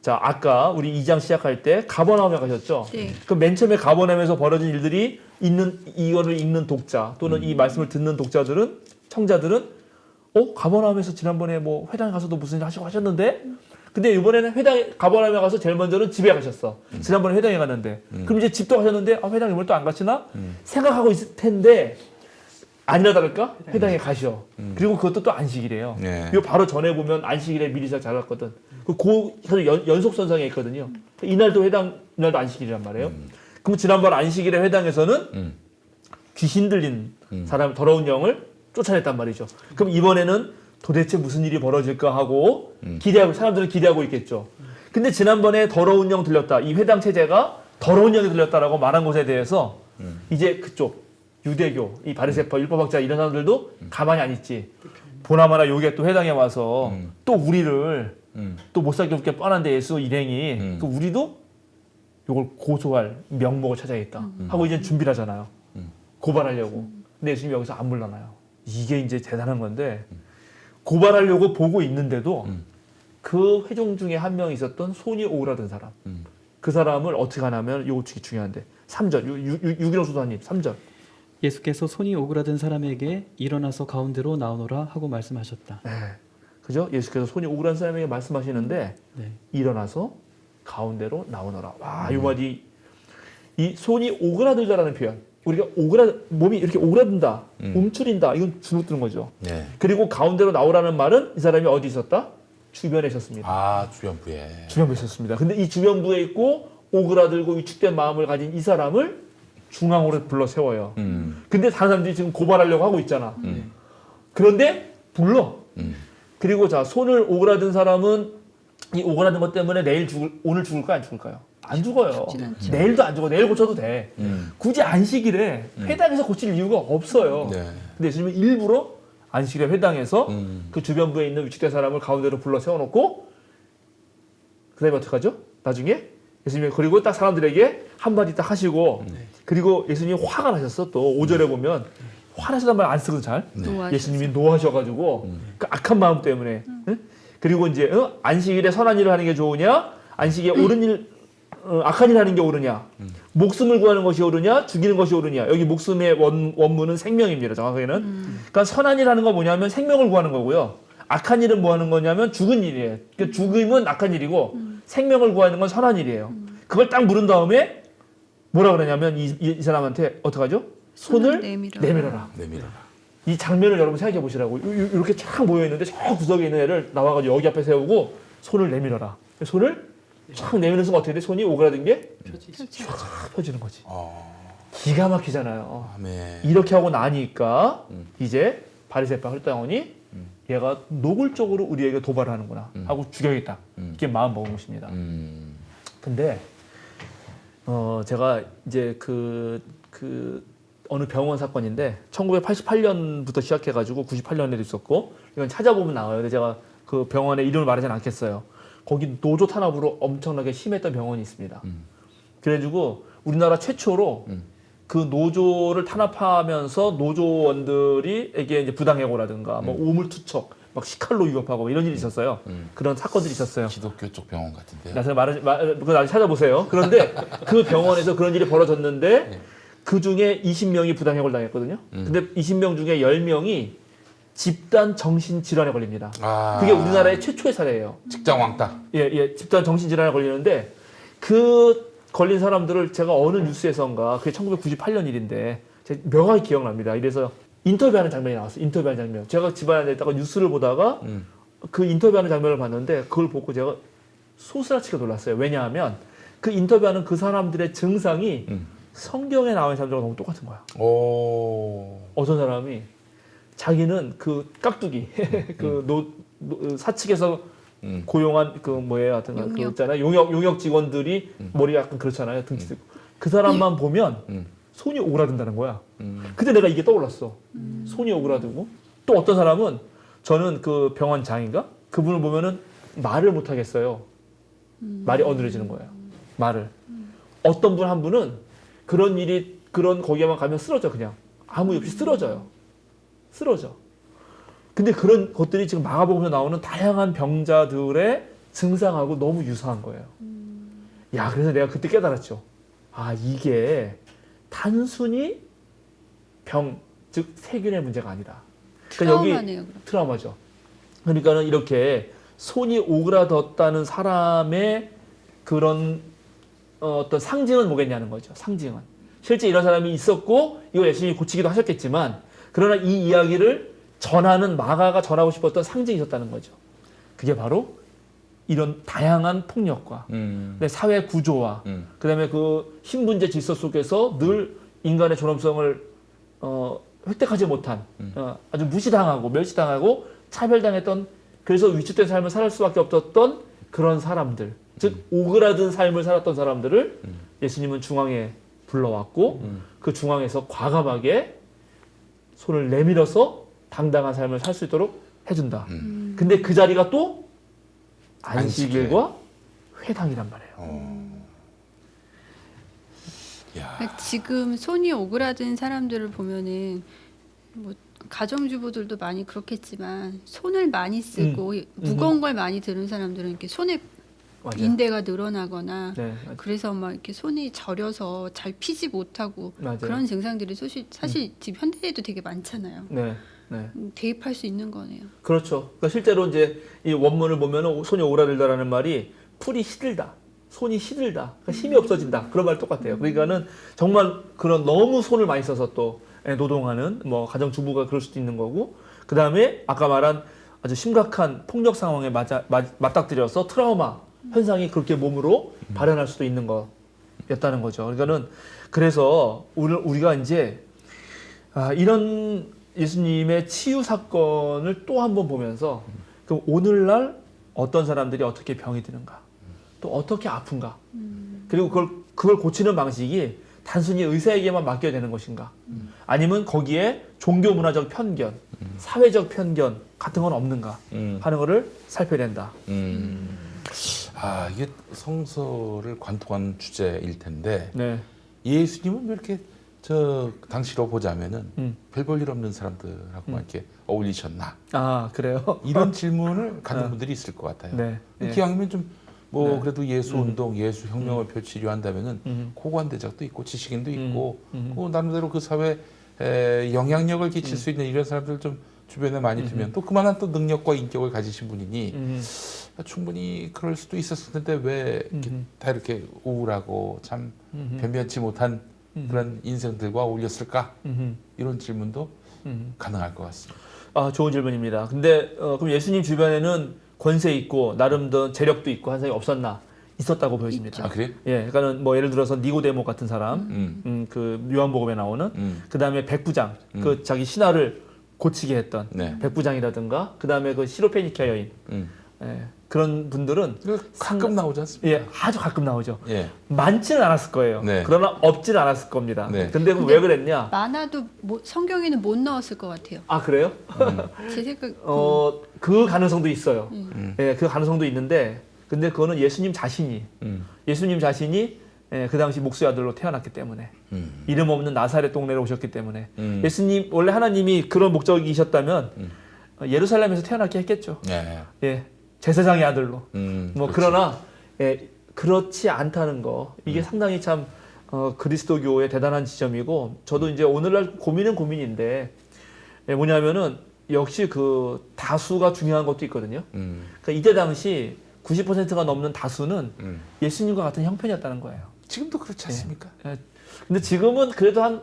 자 아까 우리 2장 시작할 때 가버나움에 가셨죠. 네. 그 맨 처음에 가버나움에서 벌어진 일들이 이거를 읽는 독자 또는 이 말씀을 듣는 독자들은 청자들은 가버나움에서 지난번에 뭐 회당에 가서도 무슨 일 하시고 하셨는데 근데 이번에는 가버나움에 가서 제일 먼저는 집에 가셨어. 지난번에 회당에 갔는데 그럼 이제 집도 가셨는데 회당에 이번에 또 안 가시나 생각하고 있을 텐데 아니나 다를까 회당에 가셔. 그리고 그것도 또 안식일이에요. 네. 이거 바로 전에 보면 안식일에 미리 잘 갔거든. 연속선상에 있거든요. 이날도 이날도 안식일이란 말이에요. 그럼 지난번 안식일의 회당에서는 귀신 들린 사람, 더러운 영을 쫓아냈단 말이죠. 그럼 이번에는 도대체 무슨 일이 벌어질까 하고 사람들은 기대하고 있겠죠. 근데 지난번에 더러운 영 들렸다. 이 회당 체제가 더러운 영이 들렸다라고 말한 것에 대해서 이제 그쪽 유대교, 이 바리새파, 율법학자 이런 사람들도 가만히 안 있지. 보나마나 여기에 또 회당에 와서 또 우리를 또 못 살게 웃게 뻔한데 예수 일행이 그 우리도 이걸 고소할 명목을 찾아야겠다 하고 이제 준비를 하잖아요. 고발하려고. 근데 예수님이 여기서 안 물러나요. 이게 이제 대단한 건데 고발하려고 보고 있는데도 그 회중 중에 한 명 있었던 손이 오그라든 사람. 그 사람을 어떻게 하냐면 이거 중요한데 3절 유기농 수사님 3절 예수께서 손이 오그라든 사람에게 일어나서 가운데로 나오너라 하고 말씀하셨다. 네. 그죠? 예수께서 손이 오그라든 사람에게 말씀하시는데 네. 일어나서 가운데로 나오너라. 와, 이 말이 이 손이 오그라들다라는 표현. 우리가 몸이 이렇게 오그라든다, 움츠린다. 이건 주눅 드는 거죠. 네. 그리고 가운데로 나오라는 말은 이 사람이 어디 있었다? 주변에 있었습니다. 아 주변부에. 주변부에 있었습니다. 근데 이 주변부에 있고 오그라들고 위축된 마음을 가진 이 사람을 중앙으로 불러 세워요. 근데 다른 사람들이 지금 고발하려고 하고 있잖아. 그런데 불러. 그리고 자 손을 오그라든 사람은 이 오그라든 것 때문에 오늘 죽을까요? 안 죽을까요? 안 죽어요. 내일도 안 죽어. 내일 고쳐도 돼. 굳이 안식일에 회당에서 고칠 이유가 없어요. 네. 근데 예수님은 일부러 안식일에 회당에서 그 주변부에 있는 위축된 사람을 가운데로 불러 세워놓고 그 다음에 어떡하죠? 나중에 예수님이 그리고 딱 사람들에게 한마디 딱 하시고 그리고 예수님이 화가 나셨어. 또 5절에 보면 화나시단 말 안 쓰거든 잘. 예수님이 노하셔가지고 그 악한 마음 때문에 응? 그리고 이제 안식일에 선한 일을 하는 게 좋으냐 안식일에 옳은 일 악한 일 하는 게 옳으냐 목숨을 구하는 것이 옳으냐 죽이는 것이 옳으냐 여기 목숨의 원문은 생명입니다. 정확하게는 그러니까 선한 일 하는 거 뭐냐면 생명을 구하는 거고요. 악한 일은 뭐 하는 거냐면 죽은 일이에요. 그러니까 죽음은 악한 일이고 생명을 구하는 건 선한 일이에요. 그걸 딱 물은 다음에 뭐라 그러냐면 이 사람한테 어떡하죠? 손을 내밀어라. 이 장면을 여러분 생각해 보시라고. 이렇게 쫙 모여 있는데 저 구석에 있는 애를 나와가지고 여기 앞에 세우고 손을 내밀어라. 손을 쫙 내미는 순간 어떻게 돼? 손이 오그라든 게 쫙 펴지는 거지. 기가 막히잖아요. 아멘. 이렇게 하고 나니까 이제 바리새파 혈당원이 얘가 노골적으로 우리에게 도발을 하는구나 하고 죽여야겠다. 이게 마음 먹은 것입니다. 근데 제가 이제 그 어느 병원 사건인데 1988년부터 시작해가지고 98년에도 있었고 이건 찾아보면 나와요. 근데 제가 그 병원의 이름을 말하진 않겠어요. 거기 노조 탄압으로 엄청나게 심했던 병원이 있습니다. 그래가지고 우리나라 최초로 그 노조를 탄압하면서 노조원들이에게 이제 부당해고라든가 뭐 우물투척, 막 식칼로 위협하고 이런 일이 있었어요. 그런 사건들이 있었어요. 기독교 쪽 병원 같은데요. 그거 나중에 찾아보세요. 그런데 그 병원에서 그런 일이 벌어졌는데 그 중에 20명이 부당해고를 당했거든요. 근데 20명 중에 10명이 집단 정신질환에 걸립니다. 아, 그게 우리나라의 최초의 사례예요. 직장 왕따. 예, 집단 정신질환에 걸리는데 그 걸린 사람들을 제가 어느 뉴스에선가 그게 1998년 일인데 제가 명확히 기억납니다. 이래서 인터뷰하는 장면이 나왔어요. 인터뷰하는 장면. 제가 집안에 있다가 뉴스를 보다가 그 인터뷰하는 장면을 봤는데 그걸 보고 제가 소스라치게 놀랐어요. 왜냐하면 그 인터뷰하는 그 사람들의 증상이 성경에 나와 있는 사람들과 너무 똑같은 거야. 오. 어떤 사람이 자기는 그 깍두기 사측에서 고용한 그 뭐예요, 하여튼 그 용역. 있잖아요. 용역 직원들이 머리가 약간 그렇잖아요. 등치 들고 그 사람만 보면 손이 오그라든다는 거야. 근데 내가 이게 떠올랐어. 손이 오그라들고 또 어떤 사람은 저는 그 병원장인가 그분을 보면은 말을 못 하겠어요. 말이 어눌해지는 거예요. 말을. 어떤 분 한 분은 그런 일이 그런 거기에만 가면 쓰러져 그냥 아무 이유 없이 쓰러져요. 쓰러져. 근데 그런 것들이 지금 마가복음에 나오는 다양한 병자들의 증상하고 너무 유사한 거예요. 야, 그래서 내가 그때 깨달았죠. 아, 이게 단순히 병, 즉 세균의 문제가 아니다. 그러니까 트라우마네요. 여기 트라우마죠. 그러니까는 이렇게 손이 오그라졌다는 사람의 그런 어떤 상징은 뭐겠냐는 거죠. 상징은. 실제 이런 사람이 있었고 이걸 예수님이 고치기도 하셨겠지만 그러나 이 이야기를 전하는 마가가 전하고 싶었던 상징이 있었다는 거죠. 그게 바로 이런 다양한 폭력과 사회 구조와 그다음에 그 신분제 질서 속에서 늘 인간의 존엄성을 획득하지 못한 아주 무시당하고 멸시당하고 차별당했던 그래서 위축된 삶을 살 수밖에 없었던 그런 사람들 즉 오그라든 삶을 살았던 사람들을 예수님은 중앙에 불러왔고 그 중앙에서 과감하게 손을 내밀어서 당당한 삶을 살 수 있도록 해준다. 근데 그 자리가 또 안식일과 회당이란 말이에요. 그러니까 지금 손이 오그라든 사람들을 보면은 뭐 가정주부들도 많이 그렇겠지만 손을 많이 쓰고 무거운 걸 많이 드는 사람들은 이렇게 손에 맞아요. 인대가 늘어나거나 네, 그래서 막 이렇게 손이 저려서 잘 피지 못하고 맞아요. 그런 증상들이 사실 지금 현대에도 되게 많잖아요. 네, 네. 대입할 수 있는 거네요. 그렇죠. 그러니까 실제로 이제 이 원문을 보면 손이 오그라들다라는 말이 풀이 시들다, 손이 시들다, 그러니까 힘이 없어진다 그런 말 똑같아요. 그러니까는 정말 그런 너무 손을 많이 써서 또 노동하는 뭐 가정 주부가 그럴 수도 있는 거고, 그 다음에 아까 말한 아주 심각한 폭력 상황에 맞닥뜨려서 트라우마 현상이 그렇게 몸으로 발현할 수도 있는 거였다는 거죠. 그러니까는 그래서 우리가 이제 이런 예수님의 치유 사건을 또 한 번 보면서 그럼 오늘날 어떤 사람들이 어떻게 병이 드는가, 또 어떻게 아픈가, 그리고 그걸 고치는 방식이 단순히 의사에게만 맡겨야 되는 것인가, 아니면 거기에 종교 문화적 편견, 사회적 편견 같은 건 없는가 하는 거를 살펴야 된다. 이게 성서를 관통하는 주제일 텐데 네. 예수님은 왜 이렇게 당시로 보자면은 별 볼 일 없는 사람들하고만 이렇게 어울리셨나? 아, 그래요? 이런 질문을 갖는 분들이 있을 것 같아요. 네. 네. 기왕이면 좀 네. 그래도 예수 운동, 예수 혁명을 펼치려 한다면은 고관대작도 있고 지식인도 있고 나름대로 그 사회에 영향력을 끼칠 수 있는 이런 사람들 좀 주변에 많이 두면 또 그만한 또 능력과 인격을 가지신 분이니 충분히 그럴 수도 있었을 텐데 왜 다 이렇게 우울하고 참 변변치 못한 그런 인생들과 어울렸을까? 이런 질문도 가능할 것 같습니다. 좋은 질문입니다. 근데 그럼 예수님 주변에는 권세 있고 나름 더 재력도 있고 한 사람이 없었나? 있었다고 보여집니다. 그래요? 예, 그러니까는 뭐 예를 들어서 니고데모 같은 사람, 그 요한복음에 나오는, 그 다음에 백부장, 그 자기 신하를 고치게 했던 네. 백부장이라든가, 그 다음에 그 시로페니키아 여인, 예, 그런 분들은 가끔 나오지 않습니까? 예, 아주 가끔 나오죠. 예. 많지는 않았을 거예요. 네. 그러나 없지는 않았을 겁니다. 네. 근데 왜 그랬냐? 많아도 성경에는 못 넣었을 것 같아요. 아, 그래요? 제 생각. 그 가능성도 있어요. 예, 그 가능성도 있는데, 근데 그거는 예수님 자신이 그 당시 목수의 아들로 태어났기 때문에 이름 없는 나사렛 동네로 오셨기 때문에 예수님 원래 하나님이 그런 목적이셨다면 예루살렘에서 태어났게 했겠죠. 예. 예, 제사장의 아들로. 뭐 그렇지. 그러나 그렇지 않다는 거 이게 상당히 참 그리스도교의 대단한 지점이고 저도 이제 오늘날 고민은 고민인데 뭐냐면은 역시 그 다수가 중요한 것도 있거든요. 음. 그러니까 이때 당시 90%가 넘는 다수는 예수님과 같은 형편이었다는 거예요. 지금도 그렇지 않습니까? 예. 근데 지금은 그래도 한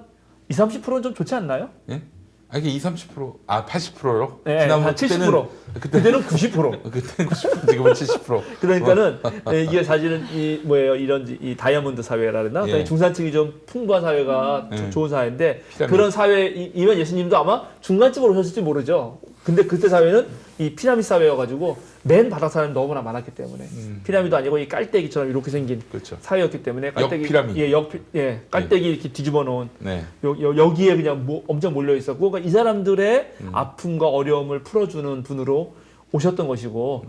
20-30%는 좀 좋지 않나요? 예? 아 이게 20-30%, 80%로? 네, 한 70%. 그때는 90%. 그때는 90%, 지금은 70%. 그러니까는 이게 사실은 이 뭐예요? 이런 이 다이아몬드 사회라나 예. 중산층이 좀 풍부한 사회가 좋은 사회인데 피라미드. 그런 사회이면 예수님도 아마 중간쯤으로 오셨을지 모르죠. 근데 그때 사회는 이 피라미드 사회여가지고 맨 바닥 사람이 너무나 많았기 때문에 피라미드 아니고 이 깔때기처럼 이렇게 생긴 그렇죠. 사회였기 때문에 깔때기 역피라미드. 깔때기 이렇게 뒤집어 놓은 네. 여기에 그냥 엄청 몰려 있었고 그러니까 이 사람들의 아픔과 어려움을 풀어주는 분으로 오셨던 것이고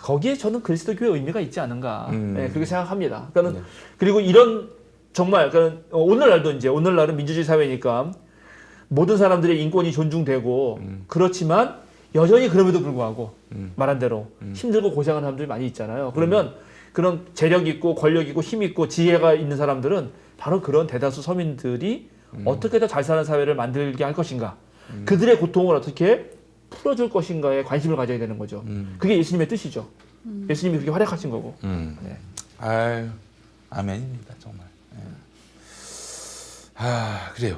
거기에 저는 그리스도교의 의미가 있지 않은가 그렇게 생각합니다. 그러니까 그리고 이런 정말 그러니까 오늘날은 민주주의 사회니까 모든 사람들의 인권이 존중되고 그렇지만 여전히 그럼에도 불구하고 말한 대로 힘들고 고생하는 사람들이 많이 있잖아요. 그러면 그런 재력 있고 권력 있고 힘 있고 지혜가 있는 사람들은 바로 그런 대다수 서민들이 어떻게 더 잘 사는 사회를 만들게 할 것인가 그들의 고통을 어떻게 풀어줄 것인가에 관심을 가져야 되는 거죠. 그게 예수님의 뜻이죠. 예수님이 그렇게 활약하신 거고. 네. 아유, 아멘입니다 정말. 그래요.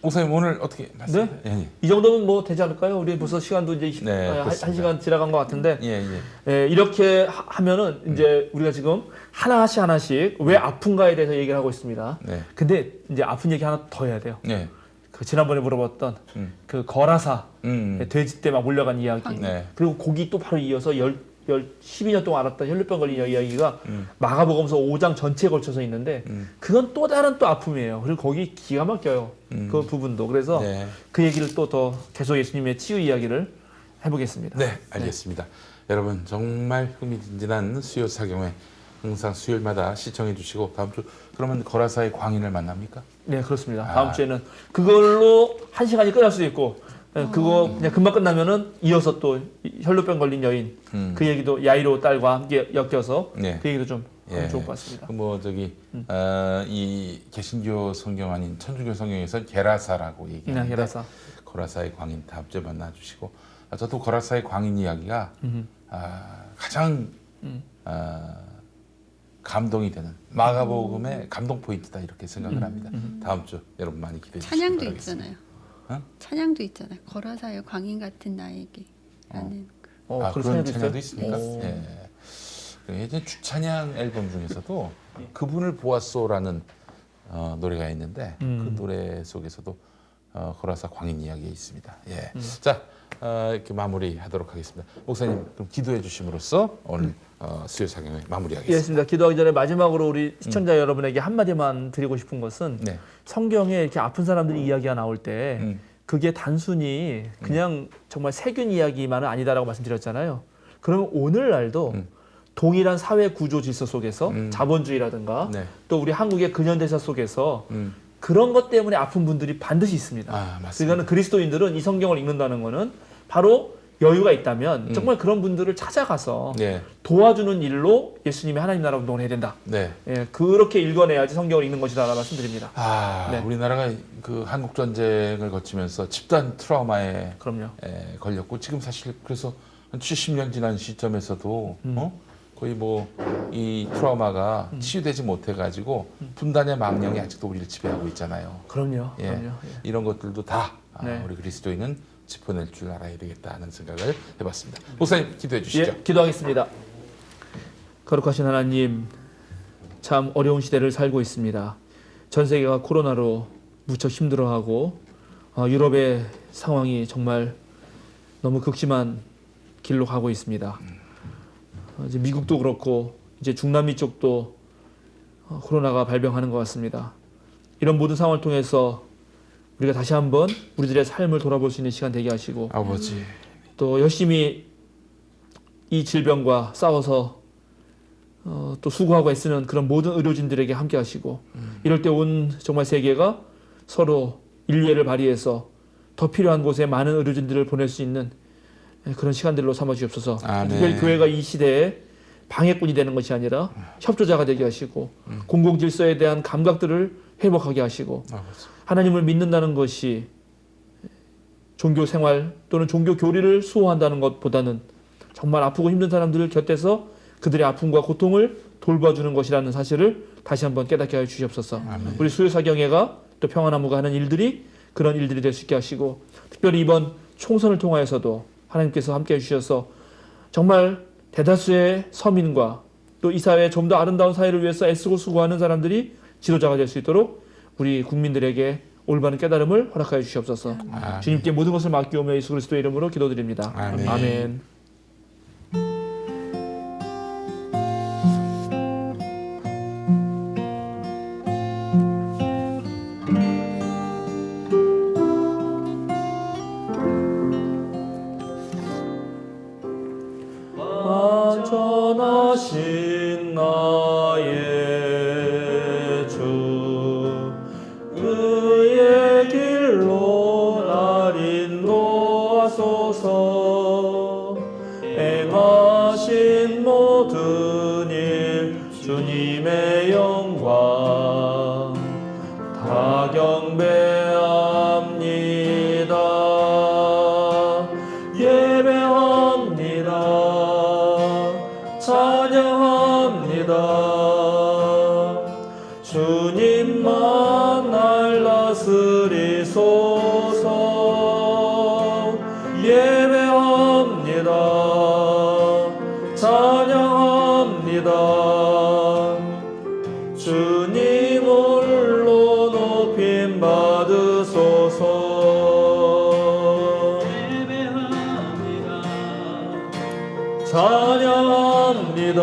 목사님 오늘 어떻게 말씀? 네? 예. 이 정도면 뭐 되지 않을까요? 우리 벌써 시간도 이제 네, 한 그렇습니다. 시간 지나간 것 같은데 예. 이렇게 하면은 이제 우리가 지금 하나씩 왜 아픈가에 대해서 얘기를 하고 있습니다. 네. 근데 이제 아픈 얘기 하나 더 해야 돼요. 네. 그 지난번에 물어봤던 그 거라사 돼지 때 막 몰려간 이야기 네. 그리고 거기 또 바로 이어서 12년 동안 앓았던 혈류병 걸린 이야기가 마가복음서 5장 전체에 걸쳐서 있는데 그건 또 다른 또 아픔이에요. 그리고 거기 기가 막혀요. 그 부분도. 그래서 네. 그 얘기를 또 더 계속 예수님의 치유 이야기를 해보겠습니다. 네, 알겠습니다. 여러분 정말 흥미진진한 수요 사경회 항상 수요일마다 시청해 주시고 다음 주 그러면 거라사의 광인을 만납니까? 네, 그렇습니다. 다음 주에는 그걸로 1시간이 끝날 수도 있고 그거 그냥 금방 끝나면은 이어서 또 혈루병 걸린 여인 그 얘기도 야이로 딸과 함께 엮여서 네. 그 얘기도 좀 하면 예. 좋을 것 같습니다. 뭐 저기 이 개신교 성경 아닌 천주교 성경에서 게라사라고 얘기하는데 게라사. 거라사의 광인 다음 주에 만나주시고 저도 거라사의 광인 이야기가 가장 감동이 되는 마가복음의 감동 포인트다 이렇게 생각을 합니다. 다음 주 여러분 많이 기대해 주시기 찬양도 바라겠습니다. 있잖아요. 어? 찬양도 있잖아요. 거라사의 광인 같은 나에게 라는 그런 그런 찬양도 찬양도 있어요? 있습니까? 오. 예. 예전 주찬양 앨범 중에서도 그분을 보았소라는 노래가 있는데 그 노래 속에서도 거라사 광인 이야기가 있습니다. 예. 자 이렇게 마무리하도록 하겠습니다. 목사님 그럼 기도해 주심으로써 오늘 수요 사경회 마무리하겠습니다. 예, 기도하기 전에 마지막으로 우리 시청자 여러분에게 한마디만 드리고 싶은 것은 네. 성경에 이렇게 아픈 사람들의 이야기가 나올 때 그게 단순히 그냥 정말 세균 이야기만은 아니다라고 말씀드렸잖아요. 그러면 오늘날도 동일한 사회 구조 질서 속에서 자본주의라든가 네. 또 우리 한국의 근현대사 속에서 그런 것 때문에 아픈 분들이 반드시 있습니다. 맞습니다. 그러니까 그리스도인들은 이 성경을 읽는다는 거는 바로 여유가 있다면 정말 그런 분들을 찾아가서 네. 도와주는 일로 예수님의 하나님 나라 운동을 해야 된다. 네. 예, 그렇게 읽어내야지 성경을 읽는 것이다라고 말씀드립니다. 네. 우리나라가 그 한국 전쟁을 거치면서 집단 트라우마에 그럼요. 걸렸고 지금 사실 그래서 한 70년 지난 시점에서도 거의 뭐 이 트라우마가 치유되지 못해 가지고 분단의 망령이 아직도 우리를 지배하고 있잖아요. 그럼요. 예. 그럼요. 이런 것들도 다 네. 우리 그리스도인은 짚어낼 줄 알아야 되겠다 하는 생각을 해봤습니다. 목사님 기도해 주시죠. 예, 기도하겠습니다. 거룩하신 하나님, 참 어려운 시대를 살고 있습니다. 전 세계가 코로나로 무척 힘들어하고 유럽의 상황이 정말 너무 극심한 길로 가고 있습니다. 이제 미국도 그렇고 이제 중남미 쪽도 코로나가 발병하는 것 같습니다. 이런 모든 상황을 통해서 우리가 다시 한번 우리들의 삶을 돌아볼 수 있는 시간 되게 하시고 아버지. 또 열심히 이 질병과 싸워서 또 수고하고 애쓰는 그런 모든 의료진들에게 함께 하시고 이럴 때 온 정말 세계가 서로 인류애를 발휘해서 더 필요한 곳에 많은 의료진들을 보낼 수 있는 그런 시간들로 삼아 주옵소서. 아멘. 특별히 교회가 이 시대에 방해꾼이 되는 것이 아니라 협조자가 되게 하시고 공공 질서에 대한 감각들을 회복하게 하시고 아버지. 하나님을 믿는다는 것이 종교 생활 또는 종교 교리를 수호한다는 것보다는 정말 아프고 힘든 사람들을 곁에서 그들의 아픔과 고통을 돌봐주는 것이라는 사실을 다시 한번 깨닫게 하여 주시옵소서. 우리 수요사경회가 또 평화나무가 하는 일들이 그런 일들이 될 수 있게 하시고, 특별히 이번 총선을 통하여서도 하나님께서 함께 해주셔서 정말 대다수의 서민과 또 이 사회에 좀 더 아름다운 사회를 위해서 애쓰고 수고하는 사람들이 지도자가 될 수 있도록 우리 국민들에게 올바른 깨달음을 허락하여 주시옵소서. 주님께 모든 것을 맡기오며 예수 그리스도의 이름으로 기도드립니다. 아멘. 아멘. 완전하신 나의 주, 그의 길로 날 인도하소서. 행하신 모든 일 주님의 영광 다 경배합니다. 예배합니다. 찬양합니다. 주님만 날 다스리소서. 예배합니다. 찬양합니다. 주님 홀로 높임 받으소서. 예배합니다. 찬양합니다.